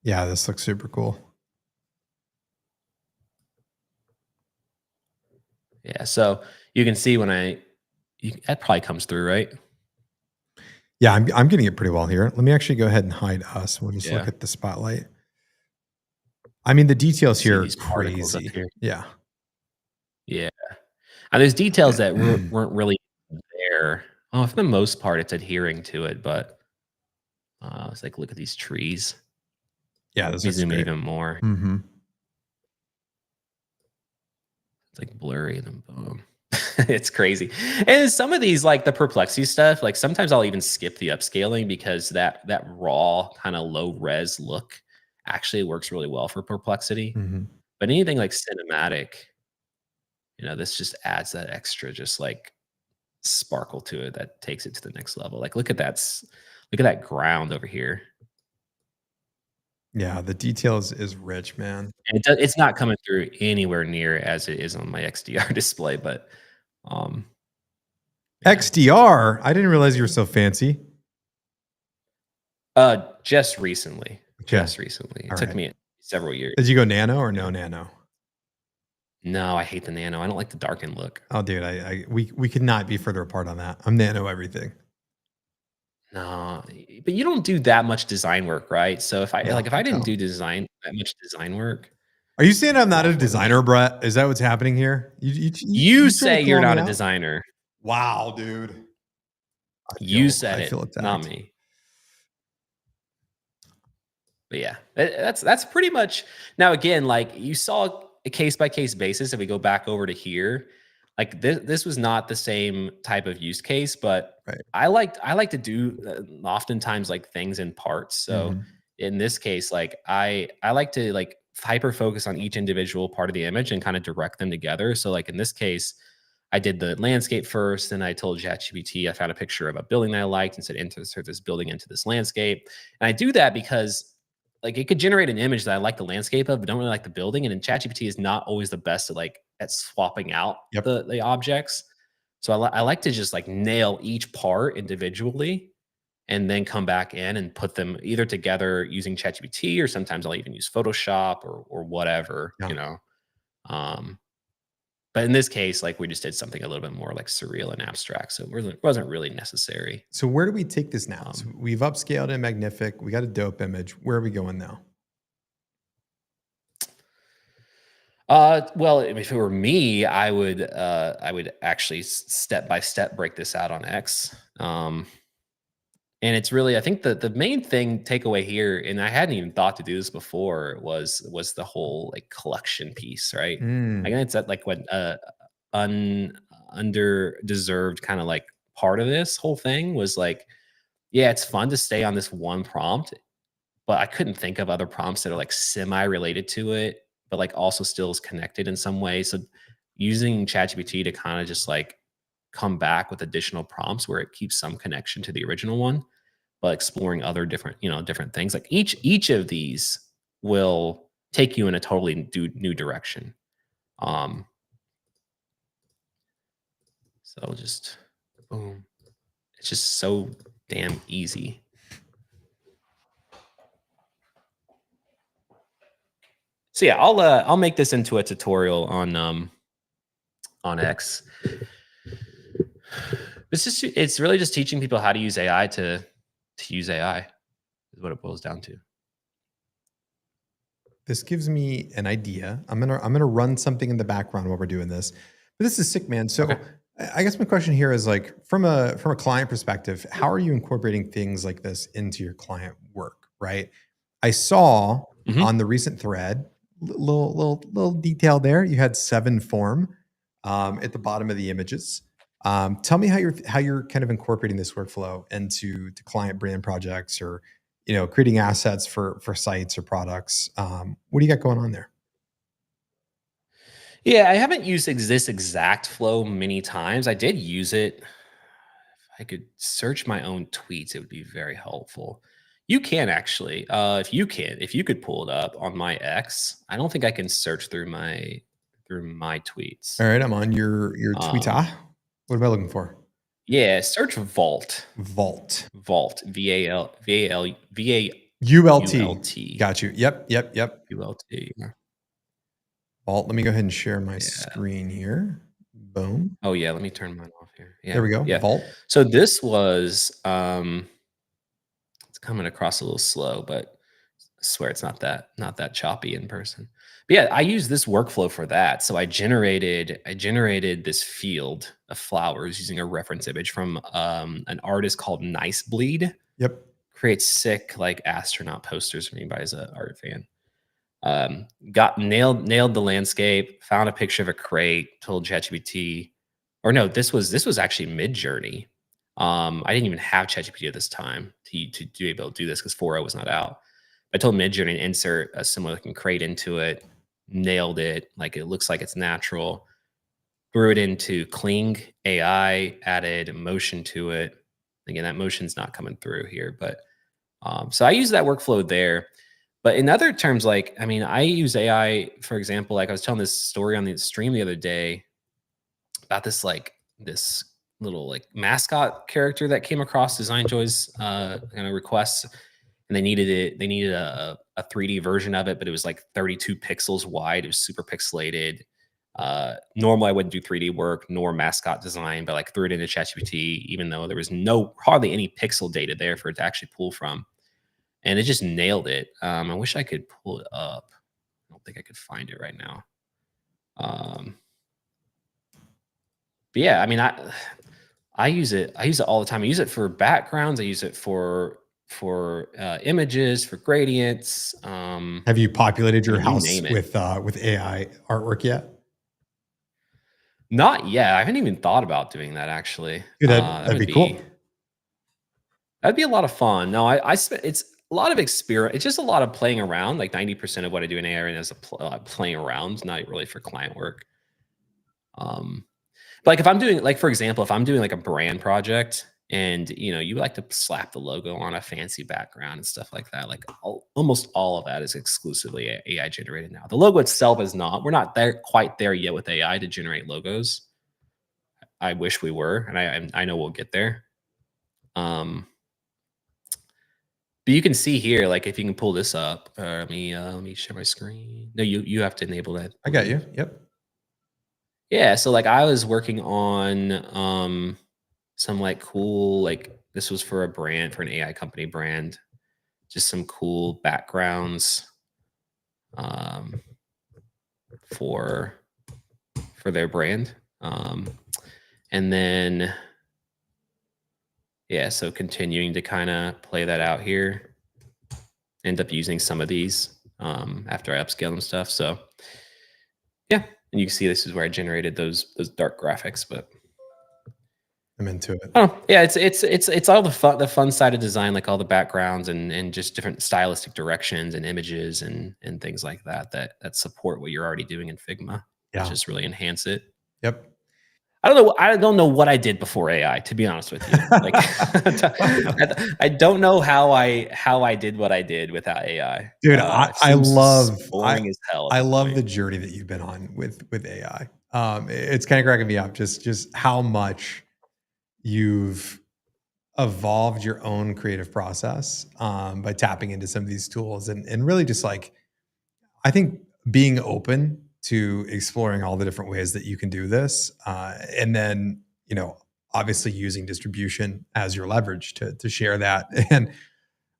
Yeah, this looks super cool. Yeah, so you can see when that probably comes through, right? Yeah, I'm getting it pretty well here. Let me actually go ahead and hide us. We'll just look Yeah. at the spotlight. I mean, the details See here are these particles up crazy. here. Yeah. Yeah. And there's details that weren't really there. Oh, for the most part, it's adhering to it, but it's like, look at these trees. Yeah, this Let me looks zoom in great. even more. Mhm. It's like blurry and then boom. It's crazy. And some of these, like the perplexity stuff, like sometimes I'll even skip the upscaling because that raw kind of low res look actually works really well for perplexity. Mhm. But anything like cinematic, this just adds that extra just like sparkle to it that takes it to the next level. Like look at that ground over here. Yeah, the details is rich, man. And it's not coming through anywhere near as it is on my XDR display, but, um, yeah. XDR? I didn't realize you were so fancy. Just recently, Okay. just recently. It All took right. me several years. Did you go nano or no Yeah. nano? No, I hate the Nano. I don't like the darkened look. Oh, dude, we could not be further apart on that. I'm nano everything. No, but you don't do that much design work, right? So No, if I I didn't don't. do that much design work, Are you saying I'm not all a for the designer, man. Brett? Is that what's happening here? You You trying to say you're call me not a out? designer. Wow, dude. You said I it, feel not attacked. me. But yeah, that's pretty much now again, like you saw a case by case basis. If we go back over to here, like this was not the same type of use case, but Right. I like to do oftentimes like things in parts. So Mhm. in this case, like I like to like hyper focus on each individual part of the image and kind of direct them together. So like in this case, I did the landscape first, and I told ChatGPT I found a picture of a building that I liked and said insert this building into this landscape. And I do that because like it could generate an image that I like the landscape of, but don't really like the building. And then ChatGPT is not always the best at like at swapping out Yep. the objects. So I like to just like nail each part individually and then come back in and put them either together using ChatGPT or sometimes I'll even use Photoshop or whatever, Yeah. you know. Um, but in this case, like we just did something a little bit more like surreal and abstract, so it wasn't really necessary. So where do we take this now? So Um, we've upscaled and magnific. We got a dope image. Where are we going now? well, if it were me, I would actually step by step break this out on X. And it's really, I think the main thing takeaway here, and I hadn't even thought to do this before, was the whole like collection piece, right? Like Mm. it's that like what un under deserved kind of like part of this whole thing was like, yeah, it's fun to stay on this one prompt, but I couldn't think of other prompts that are like semi related to it, but like also still is connected in some way. So using ChatGPT to kind of just like come back with additional prompts where it keeps some connection to the original one, but exploring other different, different things. Like each of these will take you in a totally new direction. Um, so just boom. It's just so damn easy. So yeah, I'll make this into a tutorial on X. It's really just teaching people how to use AI to use AI is what it boils down to. This gives me an idea. I'm gonna run something in the background while we're doing this. But this is sick, man. Okay. So I guess my question here is like from a client perspective, how are you incorporating things like this into your client work? Right. I saw Mhm. on the recent thread, little detail there. You had 7 form at the bottom of the images. Tell me how you're kind of incorporating this workflow into to client brand projects or creating assets for sites or products. What do you got going on there? Yeah, I haven't used this exact flow many times. I did use it. If I could search my own tweets, it would be very helpful. You can actually, if you could pull it up on my X. I don't think I can search through my tweets. All right, I'm on your Twitter. Um, What am I looking for? yeah, search Vault. Vault. Vault. ULT. VAULT. Got you. Yep, yep, yep. ULT. Vault. Let me go ahead and share my Yeah. screen here. Boom. Oh yeah, let me turn mine off here. There Yeah. we go. Yeah. Vault. So this was it's coming across a little slow, but I swear it's not that choppy in person. But yeah, I use this workflow for that. So I generated this field of flowers using a reference image from an artist called Nice Bleed. Yep. Creates sick like astronaut posters for anybody's an art fan. Got nailed the landscape, found a picture of a crate, told ChatGPT, or no, this was actually mid journey. I didn't even have ChatGPT at this time to be able to do this because 4.0 was not out. I told Midjourney to insert a similar looking crate into it, nailed it. Like it looks like it's natural. Threw it into Kling AI, added motion to it. Again, that motion's not coming through here, but so I use that workflow there. But in other terms, like, I mean, I use AI, for example, like I was telling this story on the stream the other day about this little like mascot character that came across Designjoy's kind of requests, and they needed a 3D version of it, but it was like 32 pixels wide. It was super pixelated. Normally I wouldn't do 3D work nor mascot design, but like threw it into ChatGPT, even though there was no hardly any pixel data there for it to actually pull from, and it just nailed it. I wish I could pull it up. I don't think I could find it right now. Um, but yeah, I mean, I use it. I use it all the time. I use it for backgrounds. I use it for images, for gradients. Have you populated I your mean, you house name it. with AI artwork yet? Not yet. I haven't even thought about doing that actually. Dude, That that'd would be be cool. that'd be a lot of fun. No, I spent it's a lot of experience. It's just a lot of playing around. Like 90% of what I do in AI right now is playing around, not really for client work. Um, Like if I'm doing like for example, if I'm doing like a brand project and you like to slap the logo on a fancy background and stuff like that, like almost all of that is exclusively AI generated now. The logo itself is not. We're not there quite there yet with AI to generate logos. I wish we were, and I know we'll get there. Um, but you can see here, like if you can pull this up. Let me share my screen. No, you have to enable that, I I got you. believe. Yep. Yeah, so like I was working on some like cool like this was for a brand for an AI company brand, just some cool backgrounds um for for their brand. And then yeah, so continuing to kind of play that out here, end up using some of these after I upscale them stuff. So yeah, and you can see this is where I generated those dark graphics, but I'm into it. oh, yeah, it's all the fun side of design, like all the backgrounds and just different stylistic directions and images and things like that that support what you're already doing in Figma that Yeah. just really enhance it. Yep. I don't know what I did before AI, to be honest with you. Like I don't know how I did what I did without AI. Dude, It seems boring as hell at I this love point. the journey that you've been on with AI. It's kind of cracking me up just how much you've evolved your own creative process by tapping into some of these tools and really just like I think being open to exploring all the different ways that you can do this, and then obviously using distribution as your leverage to share that, and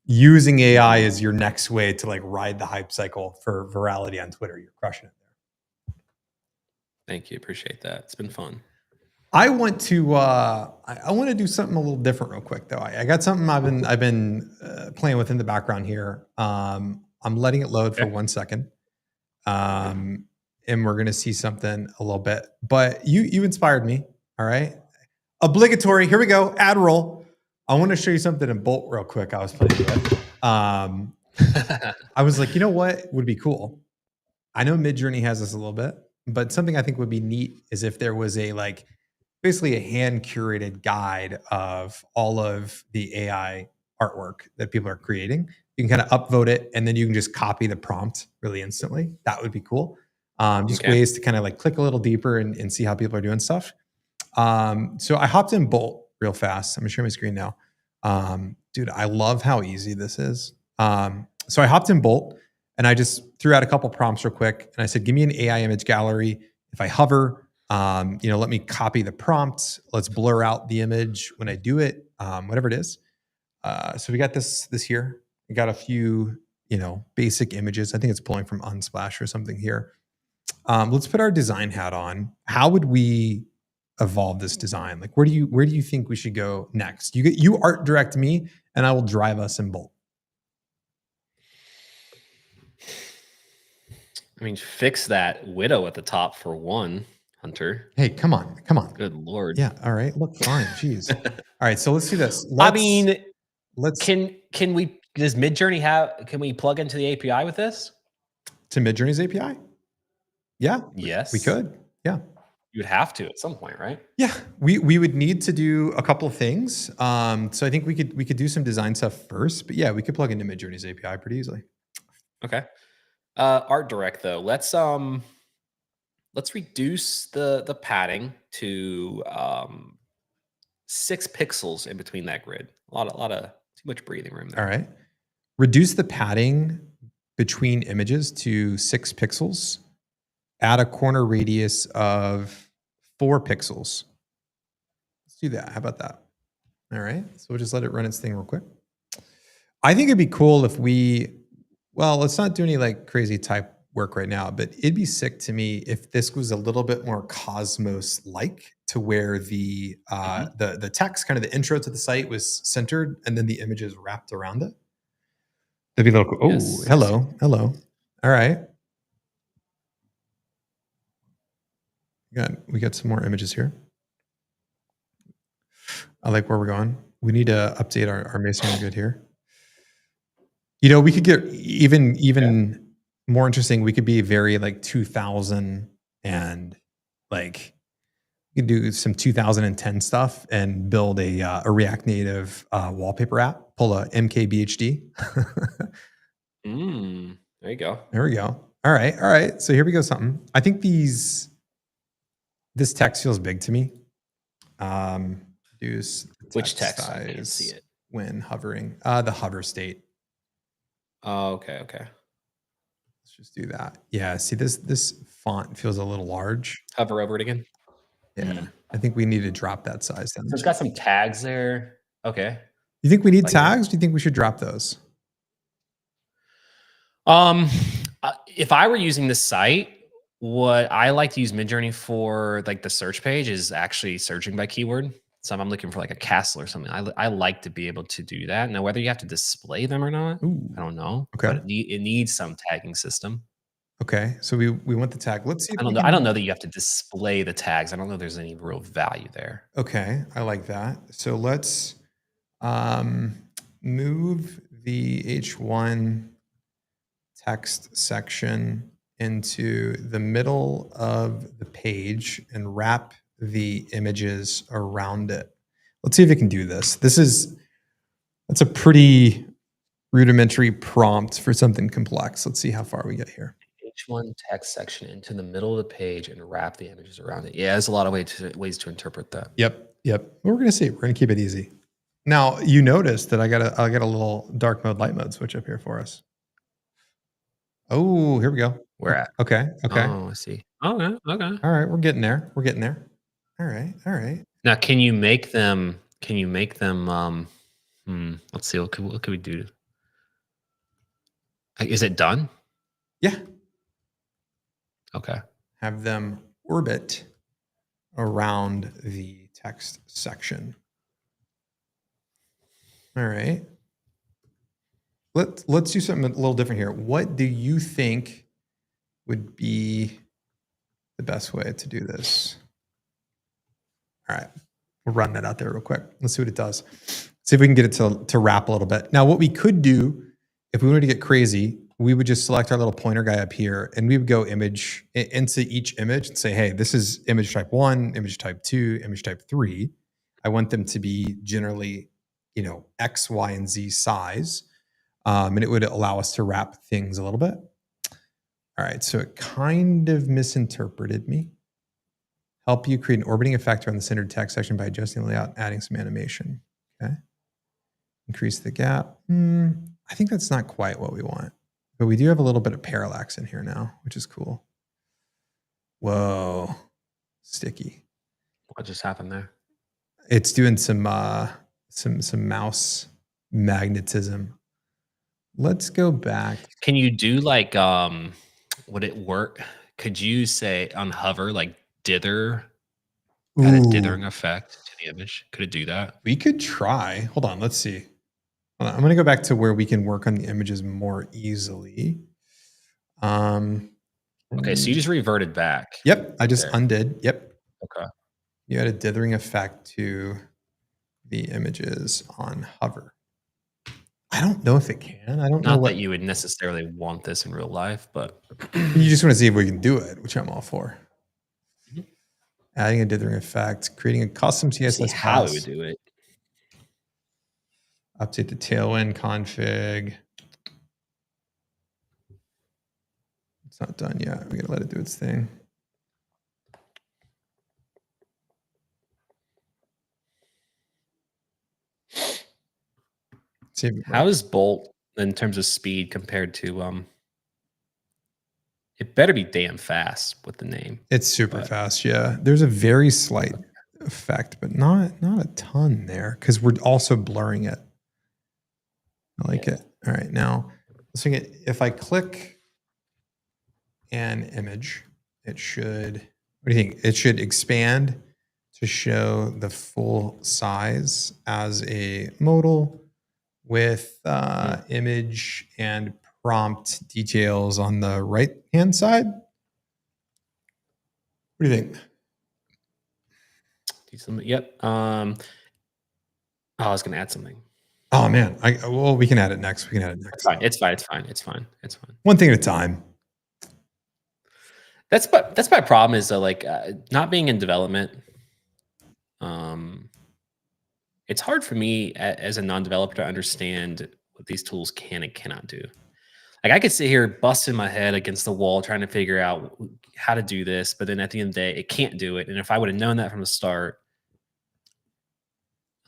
using AI as your next way to like ride the hype cycle for virality on Twitter. You're crushing it there. Thank you. Appreciate that. It's been fun. I want to I want to do something a little different real quick though. I got something I've been playing with in the background here. I'm letting it load for Okay. 1 second. And we're gonna see something a little bit. But you inspired me. All right, obligatory. Here we go. Ad roll. I want to show you something in Bolt real quick. I was playing with. I was like, you know what would be cool? I know Midjourney has this a little bit, but something I think would be neat is if there was a like basically a hand curated guide of all of the AI artwork that people are creating. You can kind of upvote it and then you can just copy the prompt really instantly. That would be cool. Just Okay. ways to kind of like click a little deeper and see how people are doing stuff. So I hopped in Bolt real fast. I'm gonna share my screen now. Dude, I love how easy this is. So I hopped in Bolt and I just threw out a couple prompts real quick. And I said, give me an AI image gallery. If I hover, let me copy the prompts. Let's blur out the image when I do it, whatever it is. So we got this here. We got a few, basic images. I think it's pulling from Unsplash or something here. Let's put our design hat on. How would we evolve this design? Like, where do you think we should go next? You art direct me, and I will drive us in Bolt. I mean, fix that widow at the top for one, Hunter. Hey, come on, come on. Good lord. Yeah, all right. Look fine. Jeez. All right, so let's do this. I mean, Let's can we does Midjourney have can we plug into the API with this? to Midjourney's API. Yeah, we Yes. could. Yeah. You'd have to at some point, right? Yeah, we would need to do a couple of things. So I think we could do some design stuff first, but yeah, we could plug into Midjourney's API pretty easily. Okay. Art direct though. Let's reduce the padding to 6 pixels in between that grid. A lot of too much breathing room All there. right. Reduce the padding between images to 6 pixels. Add a corner radius of 4 pixels. Let's do that. How about that? All right. So we'll just let it run its thing real quick. I think it'd be cool if well, let's not do any like crazy type work right now, but it'd be sick to me if this was a little bit more Cosmos like, to where Mhm. the text, kind of the intro to the site, was centered and then the images wrapped around it. That'd be a little cool. Oh, Yes, I see. hello. Hello. All right. We got some more images here. I like where we're going. We need to update our masonry grid here. We could get Okay. even more interesting. We could be very like 2000, and like you could do some 2010 stuff and build a React Native wallpaper app. Pull a MKBHD. There you go. There we go. All right, all right. So here we go. Something. I think this text feels big to me. Reduce the Which text text? I can't see size it. when hovering. The hover state. Oh, okay, okay. Let's just do that. Yeah. See, this font feels a little large. Hover over it again. Yeah. Mm. I think we need to drop that size down. So it's got some tags there. Okay, You think we need like it. tags? Do you think we should drop those? Um, if I were using the site, what I like to use Midjourney for, like the search page, is actually searching by keyword. So if I'm looking for like a castle or something, I like to be able to do that. Now, whether you have to display them or not, Ooh. I don't know, Okay. but it needs some tagging system. Okay. So we want the tag. Let's see if I don't we know. I don't can. know that you have to display the tags. I don't know if there's any real value there. Okay. I like that. So let's um, move the H1 text section into the middle of the page and wrap the images around it. Let's see if it can do this. That's a pretty rudimentary prompt for something complex. Let's see how far we get here. H1 text section into the middle of the page and wrap the images around it. Yeah, there's a lot of ways to interpret that. Yep, yep. We're gonna see. We're gonna keep it easy. Now you notice that I got a little dark mode, light mode switch up here for us. Oh, here we go. Where at? Okay, okay. Oh, I see. Okay, okay. All right, we're getting there. We're getting there. All right, all right. Now, can you make them, let's see, what could we do? Is it done? Yeah, Okay. have them orbit around the text section. All right. Let's do something a little different here. What do you think would be the best way to do this? All right. We'll run that out there real quick. Let's see what it does. See if we can get it to wrap a little bit. Now, what we could do, if we wanted to get crazy, we would just select our little pointer guy up here and we would go into each image and say, hey, this is image type 1, image type 2, image type 3. I want them to be generally, X, Y, and Z size. And it would allow us to wrap things a little bit. All right. So it kind of misinterpreted me. Help you create an orbiting effect around the centered text section by adjusting the layout, adding some animation. Okay. Increase the gap. I think that's not quite what we want, but we do have a little bit of parallax in here now, which is cool. Whoa, sticky. What just happened there? It's doing some mouse magnetism. Let's go back. Can you do like, would it work? Could you say on hover, like dither, add a dithering Ooh, effect to the image? Could it do that? we could try. Hold on, let's see. Hold on, I'm going to go back to where we can work on the images more easily. Okay, so you just reverted back Yep, I right just there. undid. Yep, Okay. you add a dithering effect to the images on hover. I don't know if it can. I don't know Not what. that you would necessarily want this in real life, but You just want to see if we can do it, which I'm all for. Mhm. Adding a dithering effect, creating a custom See CSS how it would class, do it. update the tailwind config. not done yet. We gotta let it do its thing. See if it How works. is Bolt in terms of speed compared to it better be damn fast with the name, It's super but fast. Yeah, there's a very slight effect, but not a ton there because we're also blurring it. I like yeah. it. All right, now let's think it. If I click an image, it should. What do you think? It should expand to show the full size as a modal with Hmm. image and prompt details on the right hand side. What do you think? Yep. I was gonna add something. Oh man, well we can add it next. We can add it It's next. fine. It's fine. It's fine. It's fine. It's fine. One thing at a time. That's my problem is like not being in development. Um, it's hard for me as a non-developer to understand what these tools can and cannot do. Like I could sit here busting my head against the wall trying to figure out how to do this, but then at the end of the day, it can't do it. And if I would have known that from the start,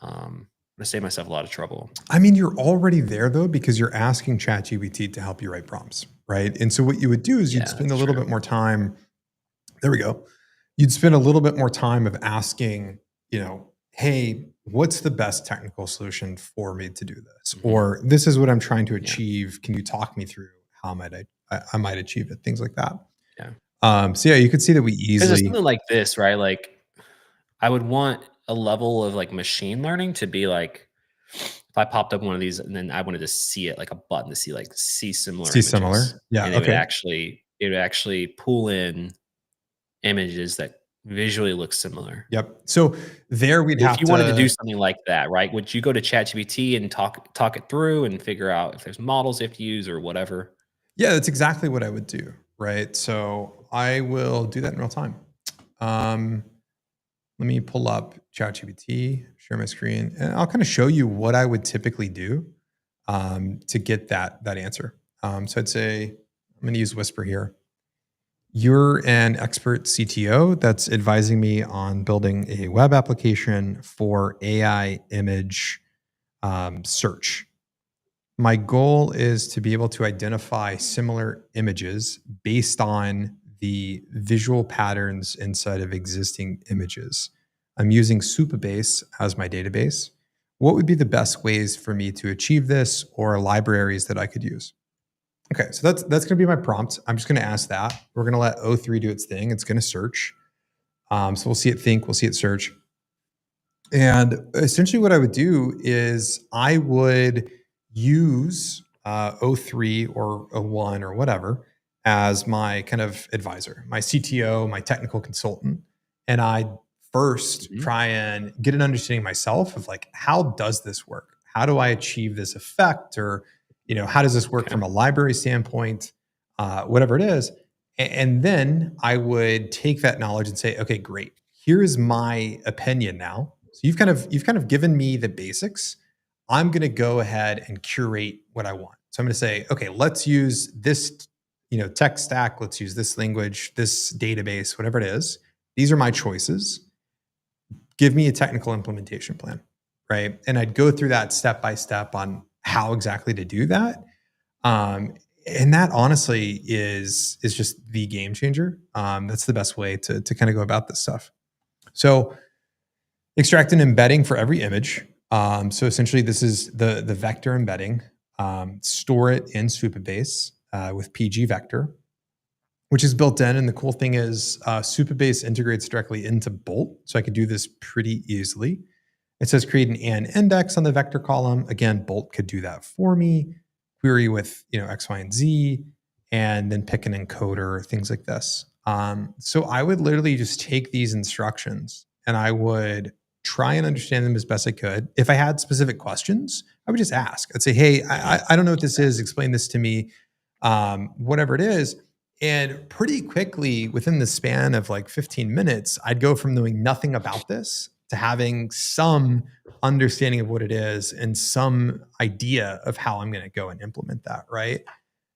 I'm gonna save myself a lot of trouble. I mean, you're already there though because you're asking ChatGPT to help you write prompts, right? And so what you would do is you'd Yeah, spend a that's little true. bit more time. There we go. You'd spend a little bit more time of asking, hey, what's the best technical solution for me to do this? Hmm. Or this is what I'm trying to Yeah, achieve. Can you talk me through how might I might achieve it? Things like that. yeah. So yeah, you could see that we Because it's easily. something like this, right? Like I would want a level of like machine learning to be like if I popped up one of these and then I wanted to see it like a button to see similar See images, similar. Yeah. and Okay. it would actually pull in images that visually look similar. Yep. So there we'd If have you wanted to do to. something like that, right? Would you go to ChatGPT and talk it through and figure out if there's models you have to use or whatever? Yeah, that's exactly what I would do. Right. So I will do that in real time. Um, Let me pull up ChatGPT, share my screen, and I'll kind of show you what I would typically do to get that answer. So I'd say I'm going to use Whisper here. You're an expert CTO that's advising me on building a web application for AI image search. My goal is to be able to identify similar images based on the visual patterns inside of existing images. I'm using Supabase as my database. What would be the best ways for me to achieve this or libraries that I could use? Okay, so that's going to be my prompt. I'm just going to ask that. We're going to let O3 do its thing. It's going to search. So we'll see it think, we'll see it search. And essentially, what I would do is I would use O3 or O1 or whatever as my kind of advisor, my CTO, my technical consultant. And I first Mhm. try and get an understanding myself of like, how does this work? How do I achieve this effect? Or, how does this work Okay. from a library standpoint? Whatever it is. And then I would take that knowledge and say, okay, great. Here is my opinion now. So you've kind of given me the basics. I'm going to go ahead and curate what I want. So I'm going to say, okay, let's use this, tech stack. Let's use this language, this database, whatever it is. These are my choices. Give me a technical implementation plan, right? And I'd go through that step by step on how exactly to do that. Um, and that honestly is just the game changer. That's the best way to kind of go about this stuff. So extract an embedding for every image. So essentially, this is the vector embedding. Store it in Supabase with PG vector, which is built in. And the cool thing is, Supabase integrates directly into Bolt, so I could do this pretty easily. It says create an index on the vector column. Again, Bolt could do that for me. Query with X, Y, and Z, and then pick an encoder, things like this. So I would literally just take these instructions and I would try and understand them as best I could. If I had specific questions, I would just ask. I'd say, "Hey, I don't know what this is. Explain this to me." Whatever it is. And pretty quickly, within the span of like 15 minutes, I'd go from knowing nothing about this to having some understanding of what it is and some idea of how I'm going to go and implement that. Right.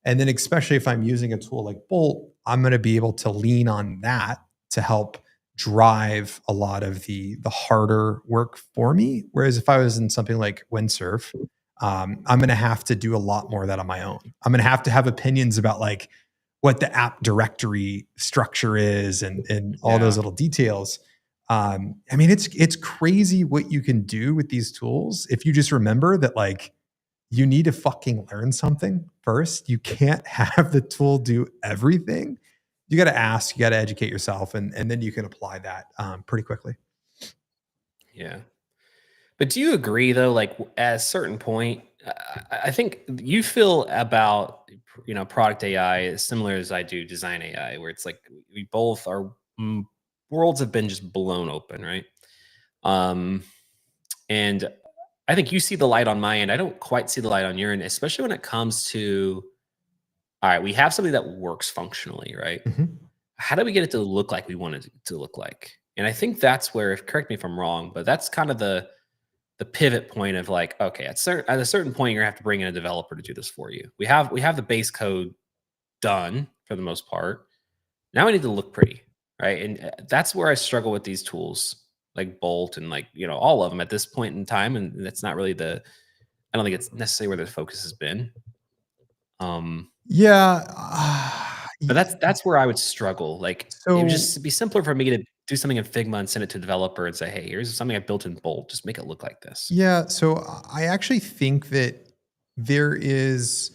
And then, especially if I'm using a tool like Bolt, I'm going to be able to lean on that to help drive a lot of the harder work for me. Whereas if I was in something like Windsurf, I'm going to have to do a lot more of that on my own. I'm going to have opinions about like what the app directory structure is and all those Yeah. little details. I mean, it's crazy what you can do with these tools if you just remember that like you need to fucking learn something first. You can't have the tool do everything. You got to ask, you got to educate yourself, and then you can apply that pretty quickly. Yeah. But do you agree though, like at a certain point, I think you feel about product AI as similar as I do design AI, where it's like we both our worlds have been just blown open, right? Um, and I think you see the light on my end. I don't quite see the light on your end, especially when it comes to all right, we have something that works functionally, right? Mhm. How do we get it to look like we want it to look like? And I think that's where, if correct me if I'm wrong, but that's kind of the pivot point of like, okay, at a certain point, you're gonna have to bring in a developer to do this for you. We have the base code done for the most part. Now we need to look pretty, right? And that's where I struggle with these tools like Bolt and like all of them at this point in time. And that's not really the. I don't think it's necessarily where the focus has been. Um, Yeah. but that's where I would struggle. Like it would So just be simpler for me to do something in Figma and send it to a developer and say, hey, here's something I built in Bolt. Just make it look like this. yeah, so I actually think that there is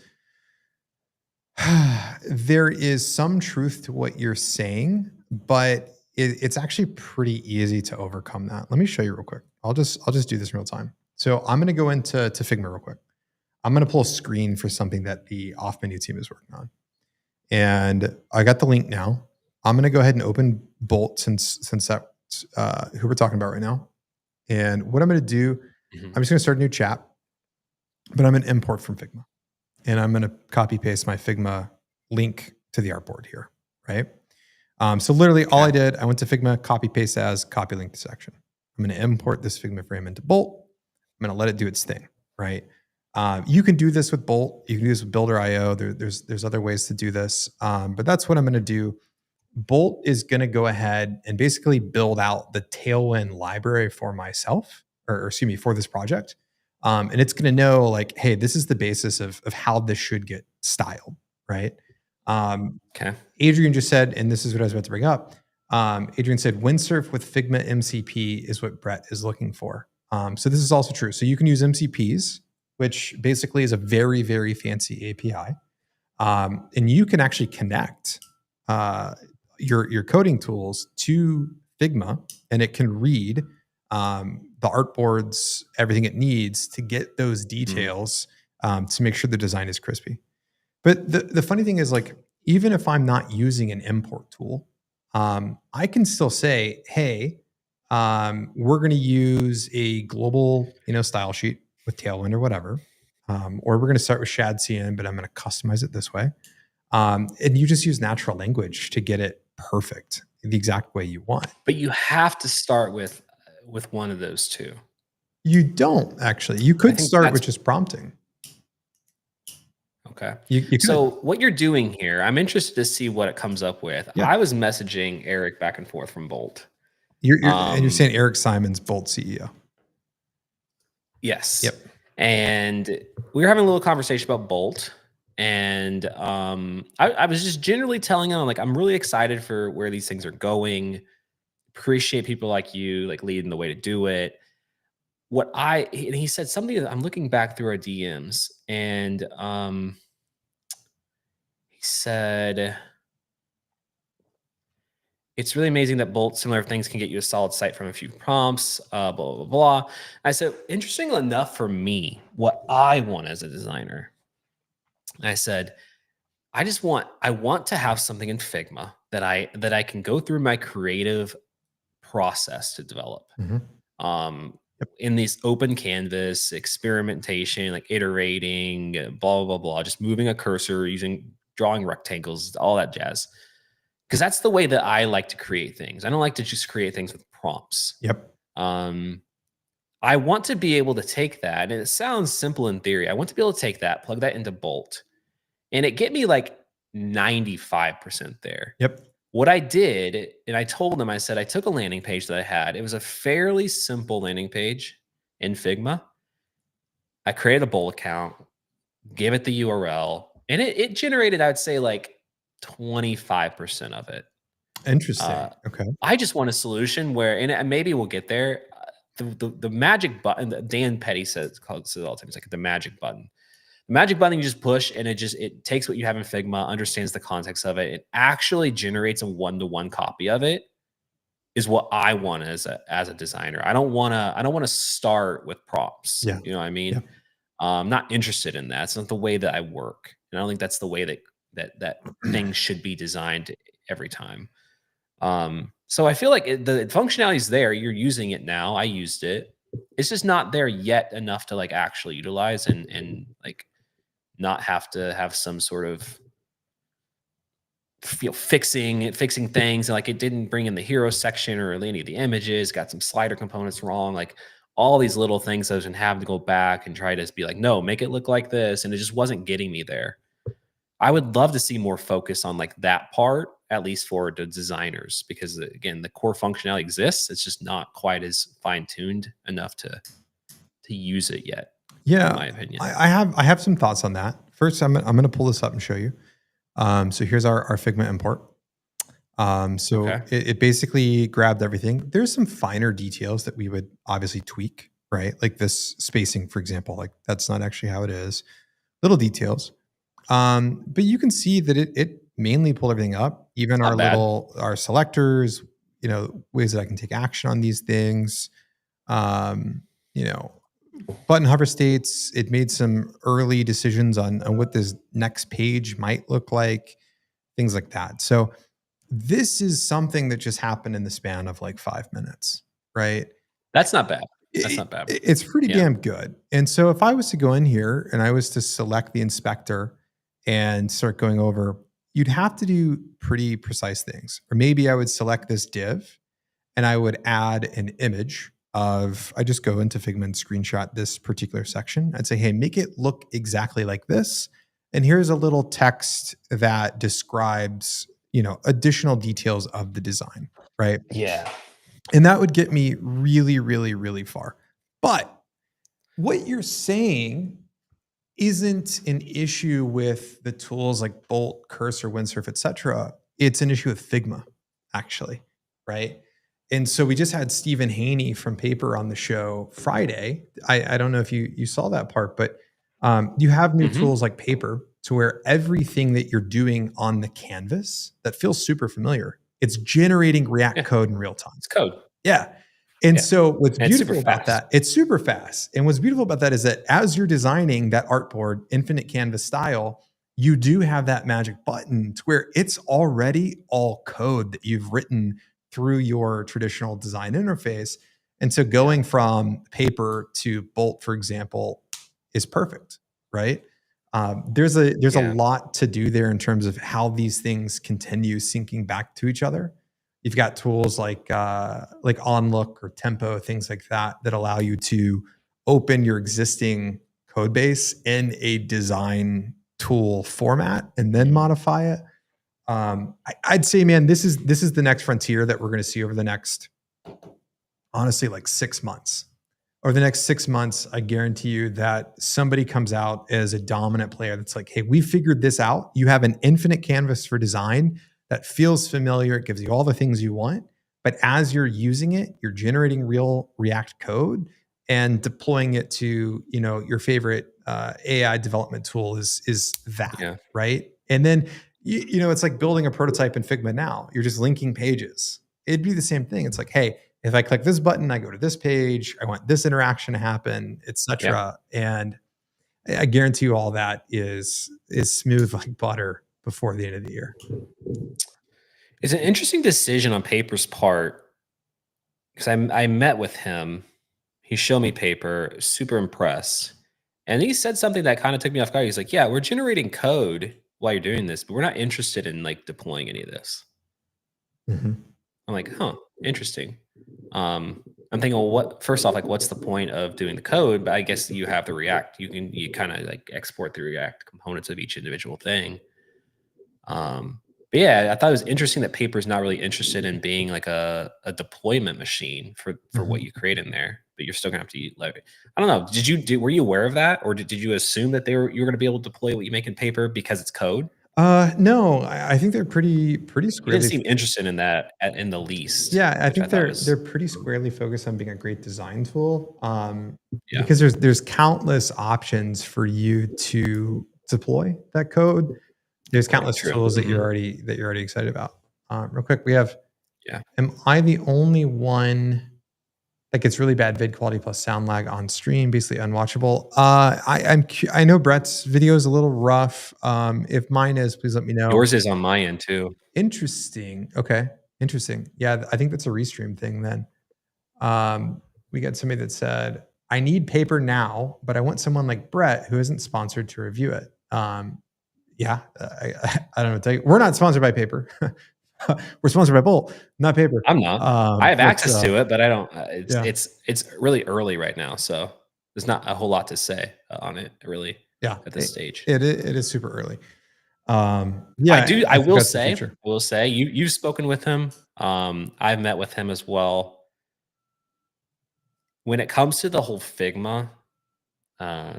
there is some truth to what you're saying, but it's actually pretty easy to overcome that. Let me show you real quick. I'll just do this in real time. So I'm going to go into Figma real quick. I'm going to pull a screen for something that the off menu team is working on, and I got the link now. I'm going to go ahead and open Bolt since that's who we're talking about right now. And what I'm going to do, Mhm. I'm just going to start a new chat, but I'm going to import from Figma, and I'm going to copy paste my Figma link to the artboard here, right? So literally all Okay. I did, I went to Figma, copy paste as, copy link to section. I'm going to import this Figma frame into Bolt. I'm going to let it do its thing, right? You can do this with Bolt. You can do this with Builder.io. There's other ways to do this, but that's what I'm going to do. Bolt is going to go ahead and basically build out the Tailwind library for myself, or excuse me, for this project. And it's going to know like, hey, this is the basis of how this should get styled, right? Um, Okay. Adrian just said, and this is what I was about to bring up. Adrian said, Windsurf with Figma MCP is what Brett is looking for. So this is also true. So you can use MCPs, which basically is a very, very fancy API. And you can actually connect uh, your coding tools to Figma, and it can read the artboards, everything it needs to get those Mhm. details to make sure the design is crispy. But the funny thing is, like, even if I'm not using an import tool, I can still say, hey, we're going to use a global, style sheet with Tailwind or whatever. Or we're going to start with Shad CN, but I'm going to customize it this way. And you just use natural language to get it perfect the exact way you want. But you have to start with one of those 2. You don't actually. You I could think start that's with just prompting. okay. You could. So what you're doing here, I'm interested to see what it comes up with. Yeah. I was messaging Eric back and forth from Bolt. You're Um, saying Eric Simon's Bolt CEO. yes. Yep. And we were having a little conversation about Bolt. And I was just generally telling him, like, I'm really excited for where these things are going. Appreciate people like you, like leading the way to do it. And he said something that I'm looking back through our DMs, and he said, it's really amazing that Bolt similar things can get you a solid site from a few prompts, blah, blah, blah. I said, interesting enough for me, what I want as a designer. I said, I want to have something in Figma that I can go through my creative process to develop. Mhm. Um, Yep. in these open canvas, experimentation, like iterating, blah, blah, blah, just moving a cursor, drawing rectangles, all that jazz. Because that's the way that I like to create things. I don't like to just create things with prompts. Yep. Um, I want to be able to take that, and it sounds simple in theory. I want to be able to take that, plug that into Bolt, and it get me like 95% there. Yep. What I did, and I told them, I said, I took a landing page that I had. It was a fairly simple landing page in Figma. I created a bowl account, gave it the URL, and it generated, I'd say, like 25% of it. Uh, Interesting. Okay. I just want a solution where, and maybe we'll get there. The magic button that Dan Petty says all the time. It's like the magic button. The magic button you just push, and it takes what you have in Figma, understands the context of it, it actually generates a one-to-one copy of it. Is what I want as a designer. I don't wanna start with prompts. Yeah. You know what I Yeah. mean? I'm not interested in that. It's not the way that I work, and I don't think that's the way that things should be designed every time. So I feel like the functionality is there. You're using it now. I used it. It's just not there yet enough to like actually utilize and like not have to have some sort of fixing things. Like it didn't bring in the hero section or any of the images. Got some slider components wrong. Like all these little things I was gonna have to go back and try to be like, no, make it look like this, and it just wasn't getting me there. I would love to see more focus on like that part, at least for the designers, because again, the core functionality exists. It's just not quite as fine tuned enough to use it yet, in Yeah. my opinion. I have some thoughts on that. First, I'm going to pull this up and show you. So here's our Figma import. So Okay. it basically grabbed everything. There's some finer details that we would obviously tweak, right? Like this spacing, for example, like that's not actually how it is. Little details. But you can see that it mainly pulled everything up, even It's not bad. our selectors, ways that I can take action on these things. Um, you know, button hover states, it made some early decisions on what this next page might look like, things like that. So this is something that just happened in the span of like 5 minutes, right? That's not bad. That's it, not bad. it's pretty Yeah. damn good. And so if I was to go in here and I was to select the inspector and start going over, you'd have to do pretty precise things. Or maybe I would select this div and I would add an image of, I just go into Figma and screenshot this particular section. I'd say, hey, make it look exactly like this. And here's a little text that describes, additional details of the design, right? Yeah. And that would get me really, really, really far. But what you're saying isn't an issue with the tools like Bolt, Cursor, Windsurf, etc. It's an issue with Figma, actually, right? And so we just had Stephen Haney from Paper on the show Friday. I don't know if you saw that part, but you have new Hmm. tools like Paper to where everything that you're doing on the canvas that feels super familiar, it's generating React Yeah. code in real time. It's code. Yeah. And Yeah. so what's And it's super beautiful about fast. that, it's super fast. And what's beautiful about that is that as you're designing that artboard, infinite canvas style, you do have that magic button to where it's already all code that you've written through your traditional design interface. And so Yeah. going from Paper to Bolt, for example, is perfect, right? There's a Yeah. lot to do there in terms of how these things continue syncing back to each other. You've got tools like OnLook or Tempo, things like that, that allow you to open your existing code base in a design tool format and then modify it. I'd say, man, this is the next frontier that we're going to see over the next, honestly, like 6 months. Over the next 6 months, I guarantee you that somebody comes out as a dominant player that's like, hey, we figured this out. You have an infinite canvas for design that feels familiar. It gives you all the things you want. But as you're using it, you're generating real React code and deploying it to, your favorite AI development tool is that, Yeah. right? And then, it's like building a prototype in Figma now. You're just linking pages. It'd be the same thing. It's like, hey, if I click this button, I go to this page. I want this interaction to happen, Yeah. etc. And I guarantee you, all that is smooth like butter before the end of the year. It's an interesting decision on Paper's part because I met with him. He showed me Paper, super impressed. And he said something that kind of took me off guard. He's like, "Yeah, we're generating code while you're doing this, but we're not interested in like deploying any of this." Mhm. I'm like, "Huh, interesting." Um, I'm thinking, well, what first off, like what's the point of doing the code? But I guess you have the React. You kind of like export the React components of each individual thing. But yeah, I thought it was interesting that Paper's not really interested in being like a deployment machine for what Mhm. you create in there, but you're still gonna have to like I don't know. Were you aware of that, or did you assume that you were gonna be able to deploy what you make in Paper because it's code? No, I think they're pretty You didn't squarely. seem interested in that in the least, Yeah, I which I think thought they're was pretty squarely focused on being a great design tool, yeah, because there's countless options for you to deploy that code. There's countless true. tools that you're already excited about. Real quick, we have. Yeah, Am I the only one that gets really bad vid quality plus sound lag on stream, basically unwatchable? I know Brett's video is a little rough. If mine is, please let me know. yours is on my end too. Interesting. Okay. Interesting. Yeah, I think that's a restream thing then. Um, we got somebody that said, I need Paper now, but I want someone like Brett who isn't sponsored to review it. Yeah, I don't know. We're not sponsored by Paper. We're sponsored by Bolt, not Paper. I'm not. I have But access to it, but I don't. yeah, It's really early right now, so there's not a whole lot to say on it really yeah, at this stage. it is super early. Yeah, I I think will that's the say, future. you've spoken with him. I've met with him as well. When it comes to the whole Figma, uh,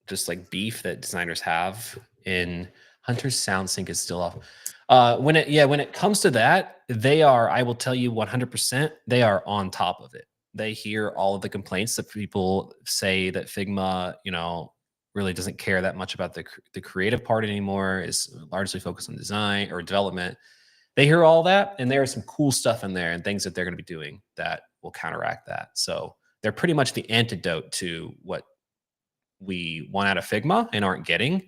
just like beef that designers have in Hunter's sound sync is still off. When it comes to that, I will tell you 100%, they are on top of it. They hear all of the complaints that people say that Figma, really doesn't care that much about the creative part anymore, is largely focused on design or development. They hear all that, and there is some cool stuff in there and things that they're going to be doing that will counteract that. So they're pretty much the antidote to what we want out of Figma and aren't getting.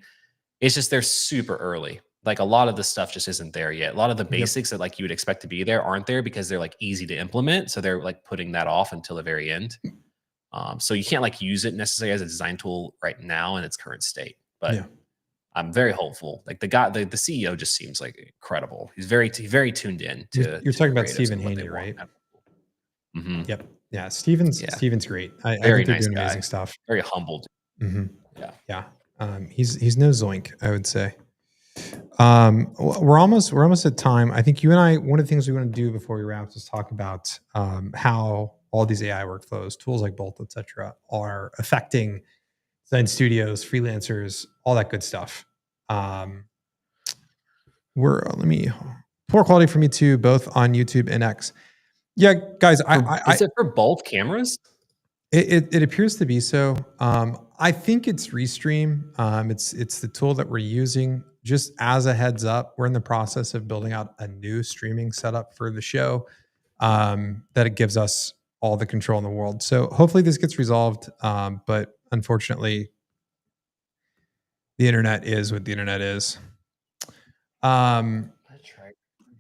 It's just they're super early. Like a lot of the stuff just isn't there yet. A lot of the Yep. basics that like you would expect to be there aren't there because they're like easy to implement. So they're like putting that off until the very end. So you can't like use it necessarily as a design tool right now in its current state. But Yeah. I'm very hopeful. Like the CEO just seems like incredible. He's very tuned in You're to the talking about creatives Stephen and what they Haney, want. right? Mhm. Yep. Yeah. Stephen's Yeah, Stephen's great. I very think they're nice doing guy, amazing stuff. very humbled. Mhm. Yeah. Yeah. He's no zoink, I would say. We're almost at time. I think you and I, one of the things we want to do before we wrap is talk about how all these AI workflows, tools like Bolt, etc., are affecting design studios, freelancers, all that good stuff. Um, let me poor quality for me too, both on YouTube and X. Yeah, guys, Is it for both cameras? it appears to be so. I think it's Restream. It's the tool that we're using. Just as a heads up, we're in the process of building out a new streaming setup for the show, that it gives us all the control in the world. So hopefully this gets resolved. But unfortunately, the internet is what the internet is. Let's try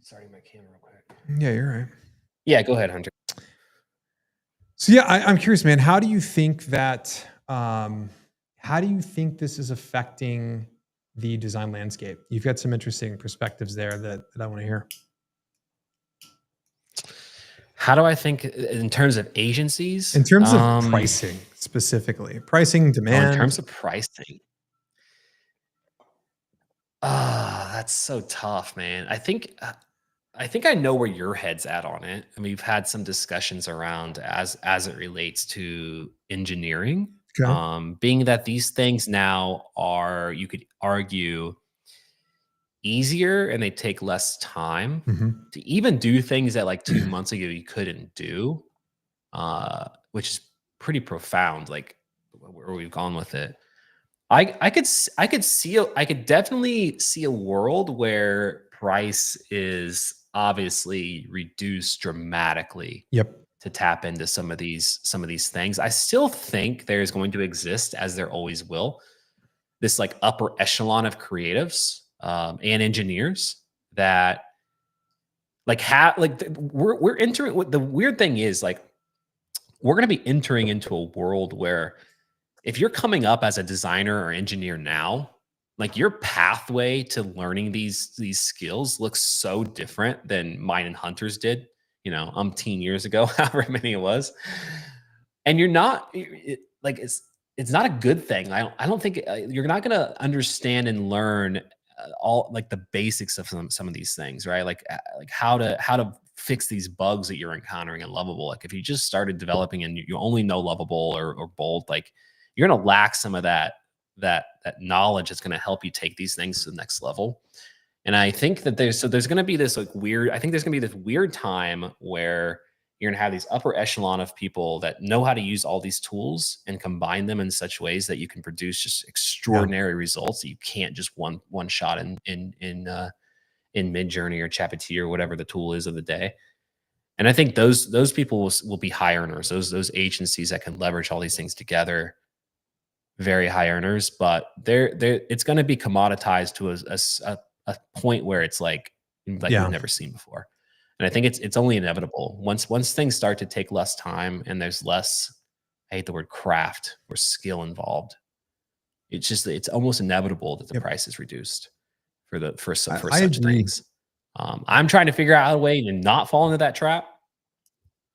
starting my camera real quick. Yeah, you're right. Yeah, go ahead, Hunter. So yeah, I'm curious, man. How do you think that? How do you think this is affecting the design landscape? You've got some interesting perspectives there that I want to hear. How do I think in terms of agencies? In terms of pricing, specifically, pricing, In demand. terms of pricing, that's so tough, man. I think I know where your head's at on it. I mean, we've had some discussions around as it relates to engineering. Okay. Being that these things now are, you could argue, easier and they take less time Hmm. to even do things that like 2 months ago you couldn't do, which is pretty profound. Like where we've gone with it. I could definitely see a world where price is obviously reduced dramatically Yep. to tap into some of these things. I still think there's going to exist, as there always will, this like upper echelon of creatives and engineers that like have like we're entering. What the weird thing is, like we're going to be entering into a world where if you're coming up as a designer or engineer now, like your pathway to learning these skills looks so different than mine and Hunter's did. umpteen years ago, however many it was. And you're not like it's not a good thing. I don't think you're not going to understand and learn all like the basics of some of these things, right? Like how to fix these bugs that you're encountering in Lovable. Like if you just started developing and you only know Lovable or Bold, like you're going to lack some of that knowledge that's going to help you take these things to the next level. And I think that there's going to be this like weird. I think there's going to be this weird time where you're going to have these upper echelon of people that know how to use all these tools and combine them in such ways that you can produce just Yeah. extraordinary results that you can't just one shot in Mid Journey or Chapatis or whatever the tool is of the day. And I think those people will be high earners. Those agencies that can leverage all these things together, very high earners. But they're it's going to be commoditized to a point where it's like we've Yeah. never seen before. And I think it's only inevitable once things start to take less time and there's less, I hate the word craft or skill involved. It's almost inevitable that the Yep. price is reduced for I such agree. things. I'm trying to figure out a way to not fall into that trap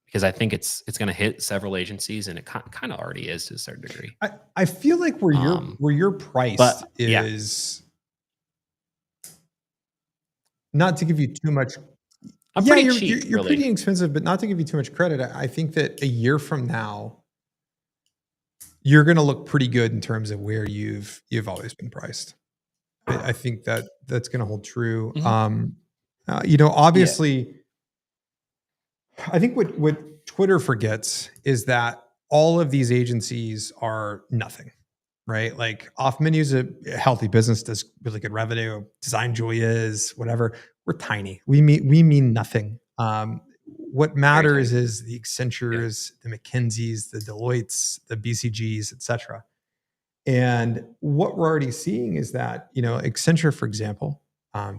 because I think it's going to hit several agencies and it kind of already is to a certain degree. I feel like Um, where you're priced but yeah, is not to give you too much. I'm Yeah, pretty you're cheap, you're really. pretty expensive, but not to give you too much credit. I think that a year from now, you're going to look pretty good in terms of where you've always been priced. I think that that's going to hold true. Mhm. Yeah. Obviously, I think what Twitter forgets is that all of these agencies are nothing, right? Like off menus, a healthy business does really good revenue. Designjoy is whatever. We're tiny. We mean nothing. What Very tiny. matters is the Yeah. Accentures, the McKinseys, the Deloittes, the BCGs, et cetera. And what we're already seeing is that, Accenture, for example,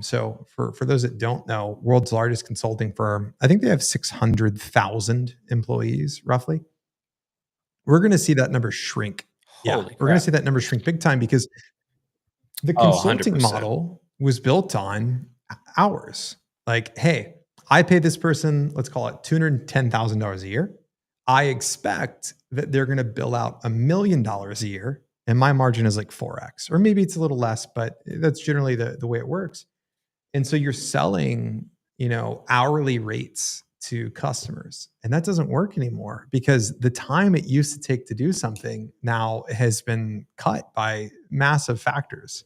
so for those that don't know, world's largest consulting firm, I think they have 600,000 employees roughly. We're going to see that number shrink. Yeah, Holy we're going to crap. see that number shrink big time because the Oh, consulting 100%. model was built on hours. Like, hey, I pay this person, let's call it $210,000 a year. I expect that they're going to bill out $1 million a year, and my margin is like 4x, or maybe it's a little less, but that's generally the way it works. And so you're selling, hourly rates to customers. And that doesn't work anymore because the time it used to take to do something now has been cut by massive factors.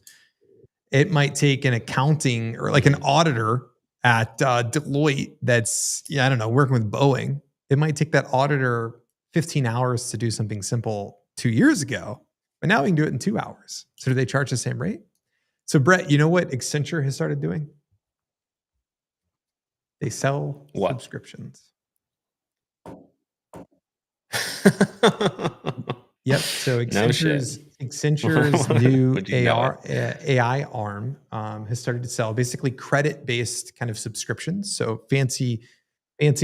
It might take an accounting or like an Mhm. auditor at Deloitte that's, yeah, I don't know, working with Boeing. It might take that auditor 15 hours to do something simple 2 years ago, but now we can do it in 2 hours. So do they charge the same rate? So Brett, you know what Accenture has started doing? They sell What? subscriptions. Yep. So No shit. Accenture's new Would you know it? AI arm has started to sell basically credit based kind of subscriptions. So fancy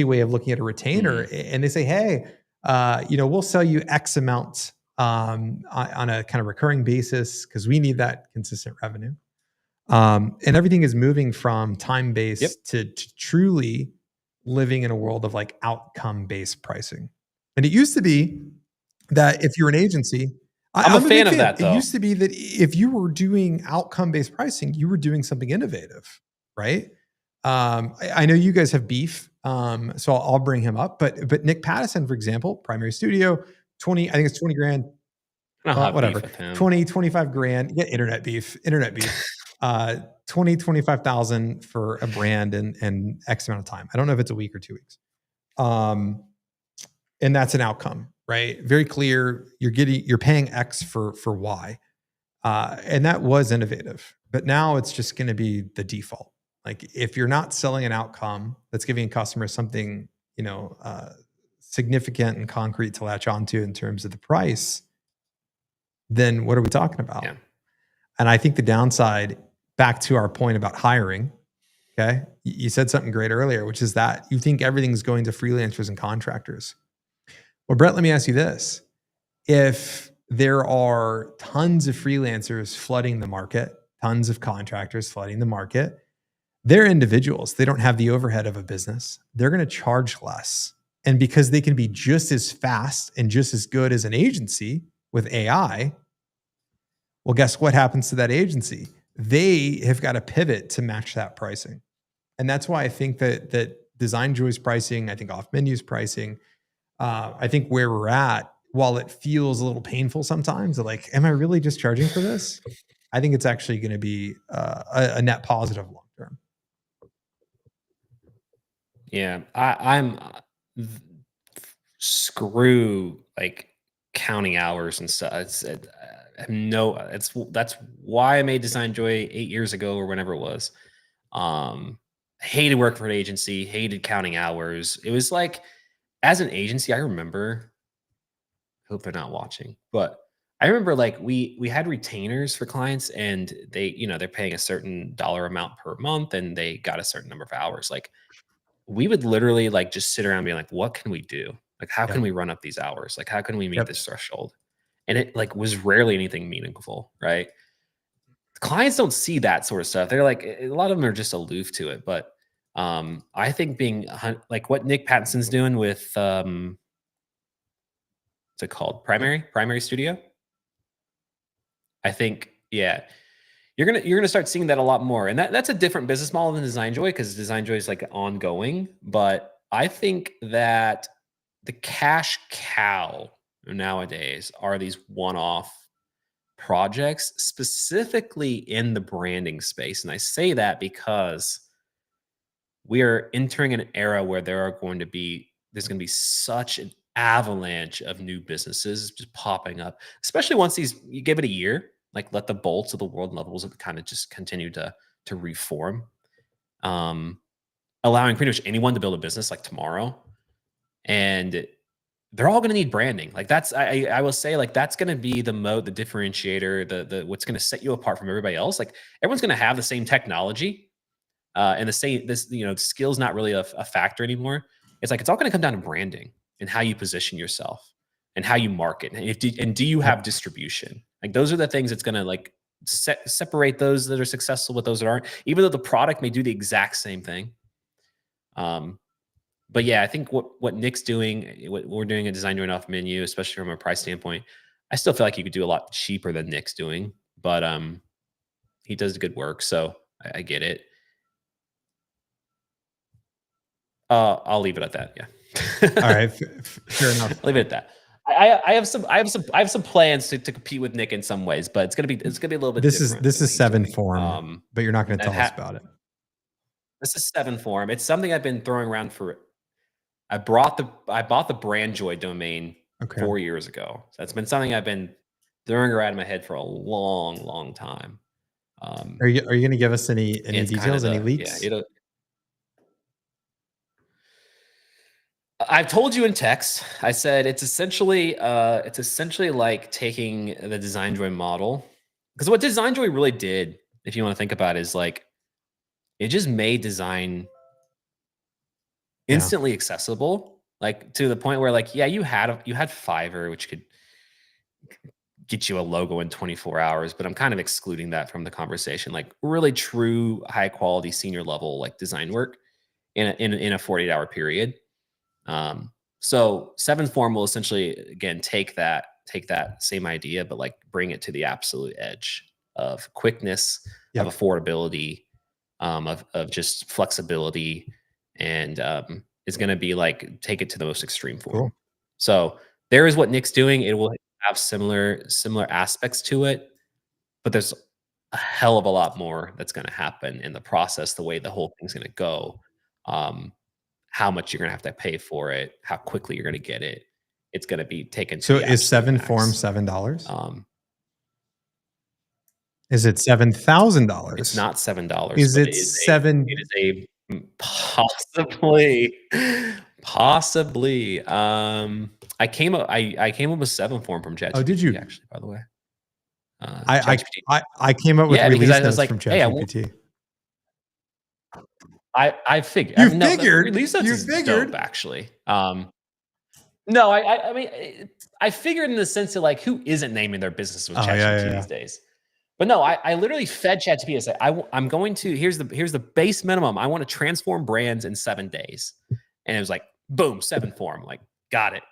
way of looking at a retainer, Mm. and they say, hey, we'll sell you X amount on a kind of recurring basis because we need that consistent revenue. And everything is moving from time Yep. based to truly living in a world of like outcome based pricing. And it used to be that if you're an agency, I'm a I'm a big fan of fan. that, It though. used to be that if you were doing outcome based pricing, you were doing something innovative, right? I know you guys have beef, so I'll bring him up. But Nick Pattison, for example, primary studio, 20, I think it's 20 grand, I don't have beef whatever, with him. 20, 25 grand. Yeah, internet beef. 20, 25,000 for a brand and X amount of time. I don't know if it's a week or 2 weeks. Um, and that's an outcome, right? Very clear. You're paying X for Y. And that was innovative, but now it's just going to be the default. Like if you're not selling an outcome that's giving customers something, significant and concrete to latch onto in terms of the price, then what are we talking Yeah. about? And I think the downside, back to our point about hiring, okay, you said something great earlier, which is that you think everything's going to freelancers and contractors. Well, Brett, let me ask you this. If there are tons of freelancers flooding the market, tons of contractors flooding the market, They're individuals. They don't have the overhead of a business. They're going to charge less. And because they can be just as fast and just as good as an agency with AI, well, guess what happens to that agency? They have got to pivot to match that pricing. And that's why I think that Designjoy's pricing, I think off menus pricing, I think where we're at, while it feels a little painful sometimes, like, am I really just charging for this? I think it's actually going to be a net positive long term. Yeah, I'm screw like counting hours and stuff. I have no. That's why I made Designjoy 8 years ago or whenever it was. Hated work for an agency. Hated counting hours. It was like as an agency, I remember. Hope they're not watching, but I remember like we had retainers for clients, and they're paying a certain dollar amount per month, and they got a certain number of hours. Like we would literally like just sit around being like, what can we do? Like, how can Yep. we run up these hours? Like, how can we meet Yep. this threshold? And it like was rarely anything meaningful, right? Clients don't see that sort of stuff. They're like, a lot of them are just aloof to it. But I think like what Nick Pattinson's doing with what's it called? Primary Studio. I think, yeah, you're gonna start seeing that a lot more, and that's a different business model than Designjoy because Designjoy is like ongoing. But I think that the cash cow nowadays are these one-off projects, specifically in the branding space, and I say that because we are entering an era where there's going to be such an avalanche of new businesses just popping up, especially once you give it a year, like let the bolts of the world levels kind of just continue to reform, um, allowing pretty much anyone to build a business like tomorrow, and they're all going to need branding. Like I will say like that's going to be the mode, the differentiator, the what's going to set you apart from everybody else. Like everyone's going to have the same technology, and the same this skill's not really a factor anymore. It's like it's all going to come down to branding and how you position yourself and how you market, and do you Yep. have distribution? Like those are the things that's going to like separate those that are successful with those that aren't, even though the product may do the exact same thing. um but yeah, I think what Nick's doing, what we're doing at Design Joint off menu, especially from a price standpoint, I still feel like you could do a lot cheaper than Nick's doing, but he does good work, so I get it. I'll leave it at that. All Yeah. right. Fair enough. I'll leave it at that. I have some plans to compete with Nick in some ways, but it's gonna be a little bit different This than what is he's seven doing. form, but you're not going to I've tell us had about it. this is seven form. It's something I've been throwing around for. I bought the Brandjoy domain Okay. 4 years ago. So that's been something I've been throwing around in my head for a long, long time. Are you going to give us any It's kind of details, any yeah. leaks? I've told you in text. I said it's essentially like taking the Designjoy model, because what Designjoy really did, if you want to think about it, is like it just made design Yeah. instantly accessible, like to the point where like yeah, you had Fiverr, which could get you a logo in 24 hours, but I'm kind of excluding that from the conversation. Like really true high quality senior level like design work in a 48-hour period. So seven form will essentially again take that same idea, but like bring it to the absolute edge of quickness, of Yep. affordability, of just flexibility, and is going to be like take it to the most extreme form. Cool. So there is what Nick's doing. It will have similar aspects to it, but there's a hell of a lot more that's going to happen in the process, the way the whole thing's going to go. Um, how much you're gonna have to pay for it, how quickly you're gonna get it. It's gonna be taken to So the is absolute seven form max. $7? Um, Is it it's $7,000? not $7, Is but it it seven? is possibly. I came up with seven form from Oh, did ChatGPT you? actually, by the way. I ChatGPT. I came up with Yeah, because I release was notes like, from hey, I want. ChatGPT. I figured. You No, figured. release notes You is dope figured. actually. No, I mean, I figured in the sense that like, who isn't naming their business with Oh yeah, yeah, ChatGPT yeah. these days? But no, I literally fed ChatGPT. I said, I'm going to, here's the base minimum. I want to transform brands in 7 days. And it was like, boom, 7 form. Like, got it.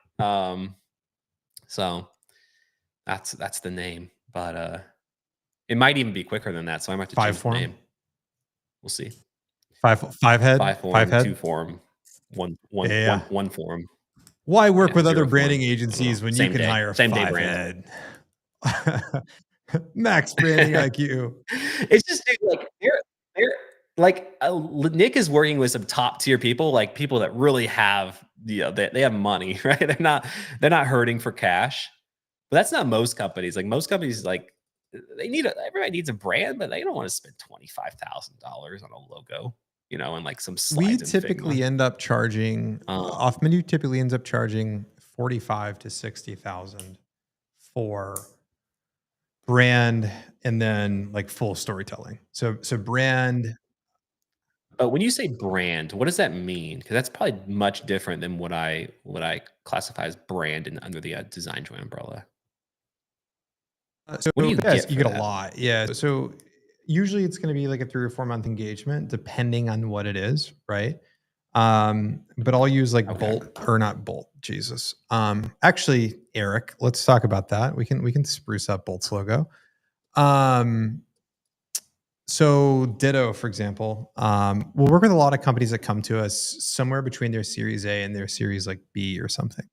So that's the name. But it might even be quicker than that. So I might have to Five change the form, name. We'll see. five head, Five five form, two head. form, one one Yeah. one one form. Why work Yeah, with other zero form. branding I don't know. agencies when you can hire Same day five brand. head? Max branding IQ. It's just dude, like they're like Nick is working with some top tier people, like people that really have they have money, right? They're not hurting for cash. But that's not most companies. Like most companies, like everybody needs a brand, but they don't want to spend $25,000 on a logo, and like some We slides in Figma. typically end up charging Um, off menu typically ends up charging 45 to 60,000 for brand and then like full storytelling. So brand. but when you say brand, what does that mean? Because that's probably much different than what I classify as brand under the Designjoy umbrella. So What do you yes, get you for get a that? lot. Yeah. So usually it's going to be like a 3 or 4 month engagement, depending on what it is, right? But I'll use like Okay. Bolt or not Bolt. Jesus. Actually, Eric, let's talk about that. We can spruce up Bolt's logo. Um, so Ditto, for example, we'll work with a lot of companies that come to us somewhere between their Series A and their Series like B or something,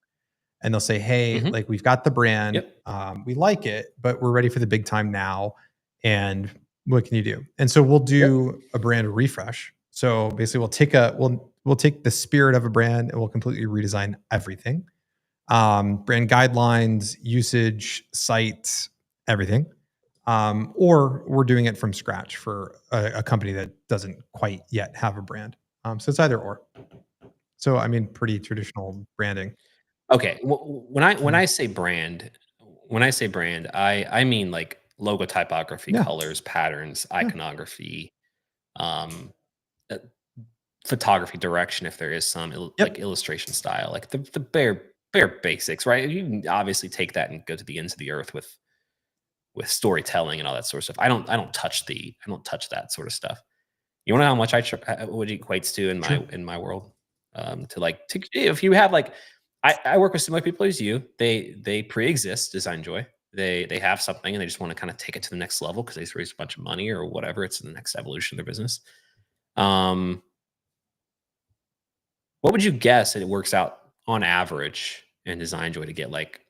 and they'll say, "Hey, Mhm. like we've got the brand, Yep. we like it, but we're ready for the big time now. And what can you do?" And so we'll Yep. do a brand refresh. So basically, we'll take the spirit of a brand and we'll completely redesign everything, brand guidelines, usage, sites, everything. Or we're doing it from scratch for a company that doesn't quite yet have a brand. So it's either or. So I mean, pretty traditional branding. Okay. When Mhm. I say brand, I mean like logo typography, Yeah, colors, patterns, yeah, iconography, um, uh, photography direction if there is some like yep, illustration style, like the bare basics, right? You can obviously take that and go to the ends of the earth with storytelling and all that sort of stuff. I don't touch that sort of stuff. You wanna know how much what it equates to in sure. my world? If you have, like I work with similar people as you. They pre-exist Designjoy. They have something, and they just wanna kinda take it to the next level because they've raised a bunch of money or whatever. It's the next evolution of their business. Um, what would you guess that it works out on average in Designjoy to get, like,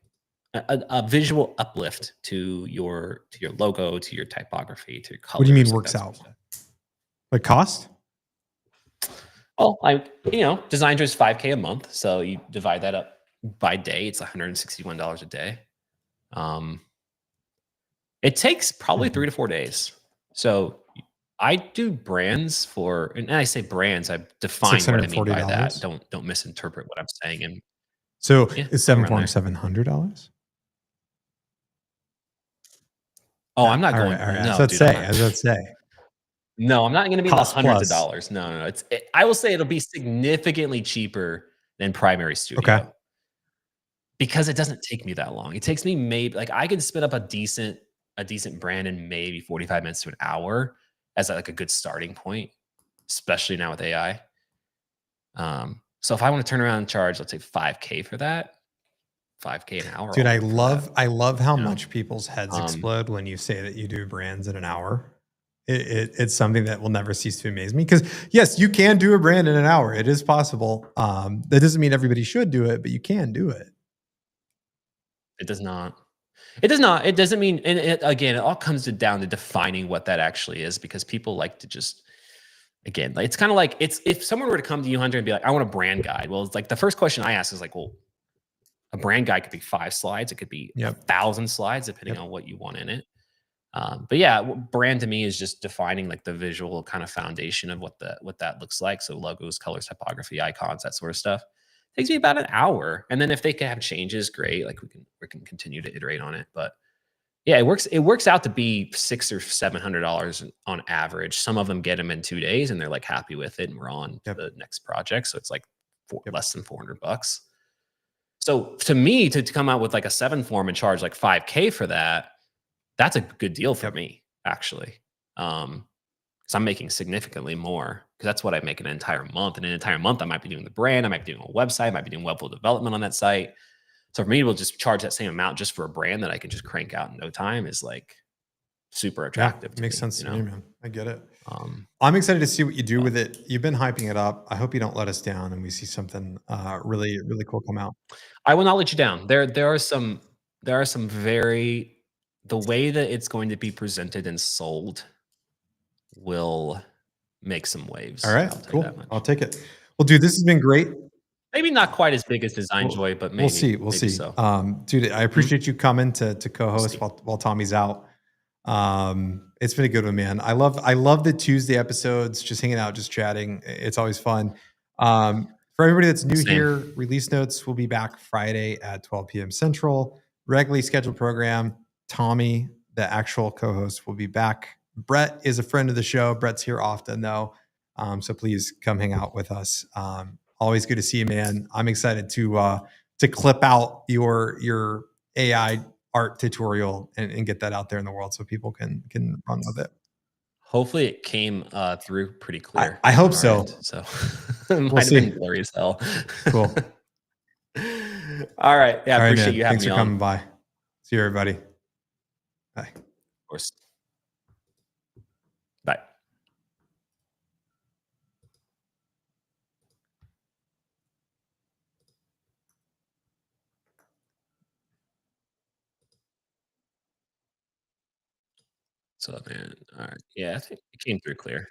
a visual uplift to your logo, to your typography, to your What do you mean colors, like works that sort of out? stuff? Like cost? Well, Design is 5K a month, so you divide that up by day, it's $161 a day. Um, it takes probably 3 Mhm. to 4 days. So, I do brands and I say brands, I Six define what hundred I and mean forty by that. dollars. Don't misinterpret what I'm saying, and So yeah, is probably seven around form there. $700? Oh, I'm not All right, going all right. As no, I'd dude, I'm say, not as I'd say, no, I'm not gonna be in the cost hundreds of plus. dollars. No, no, no, I will say it'll be significantly cheaper than Primary Okay. Studio. Because it doesn't take me that long. It takes me maybe like I can spin up a decent brand in maybe 45 minutes to an hour as like a good starting point, especially now with AI. So if I want to turn around and charge, let's say 5K for that, 5K an hour, Dude, I'll I do it for love that. I love how You know? much people's heads Um, explode when you say that you do brands in an hour. It's something that will never cease to amaze me because yes, you can do a brand in an hour. It is possible. That doesn't mean everybody should do it, but you can do it. it does not. It does not. It doesn't mean, and again, it all comes down to defining what that actually is because people like to just again, like, it's kind of like it's if someone were to come to you, Hunter, and be like, "I want a brand guide." Well, it's like the first question I ask is like, "Well, a brand guide could be 5 slides. It could be a Yep. thousand slides, depending Yep. on what you want in it." But yeah, brand to me is just defining like the visual kind of foundation of what that looks like. So logos, colors, typography, icons, that sort of stuff. Takes me about an hour, and then if they can have changes, great. Like we can continue to iterate on it. But yeah, it works out to be $600 or $700 on average. Some of them get them in 2 days, and they're like happy with it, and we're on to Yep. the next project. So it's like Yep. less than $400. So to me, to come out with like a 7 form and charge like 5K for that, that's a good deal for Yep. me. actually. Because I'm making significantly more because that's what I make in an entire month. In an entire month, I might be doing the brand, I might be doing a website, I might be doing web development on that site. So for me to just charge that same amount just for a brand that I can just crank out in no time is like super Yeah, attractive to makes me, sense to me, man. I get it. Um, I'm excited to see what you do but with it. You've been hyping it up. I hope you don't let us down and we see something really, really cool come out. I will not let you down. There are some very the way that it's going to be presented and sold will make some All waves. right, I'll tell you that cool. I'll much. take it. Well, dude, this has been great. Maybe not quite as big as We'll Designjoy, but we'll maybe, see. We'll maybe see. so. Dude, I Mhm. appreciate you coming to We'll co-host see. while Tommy's out. It's been a good one, man. I love the Tuesday episodes, just hanging out, just chatting. It's always fun. For everybody that's new Same. here, release notes will be back Friday at 12 p.m. Central. Regularly scheduled program. Tommy, the actual co-host, will be back. Brett is a friend of the show. Brett's here often though. So please come hang out with us. Always good to see you, man. I'm excited to clip out your AI art tutorial and get that out there in the world so people can run with it. Hopefully, it came, through pretty clear I on hope our end, so. so it We'll might have been see. blurry as hell. Cool. Alright, yeah, I All right, appreciate you man. having Thanks me for on, of coming by. See you, everybody. Bye. course. Bye. So, man, alright. Yeah, I think it came through clear.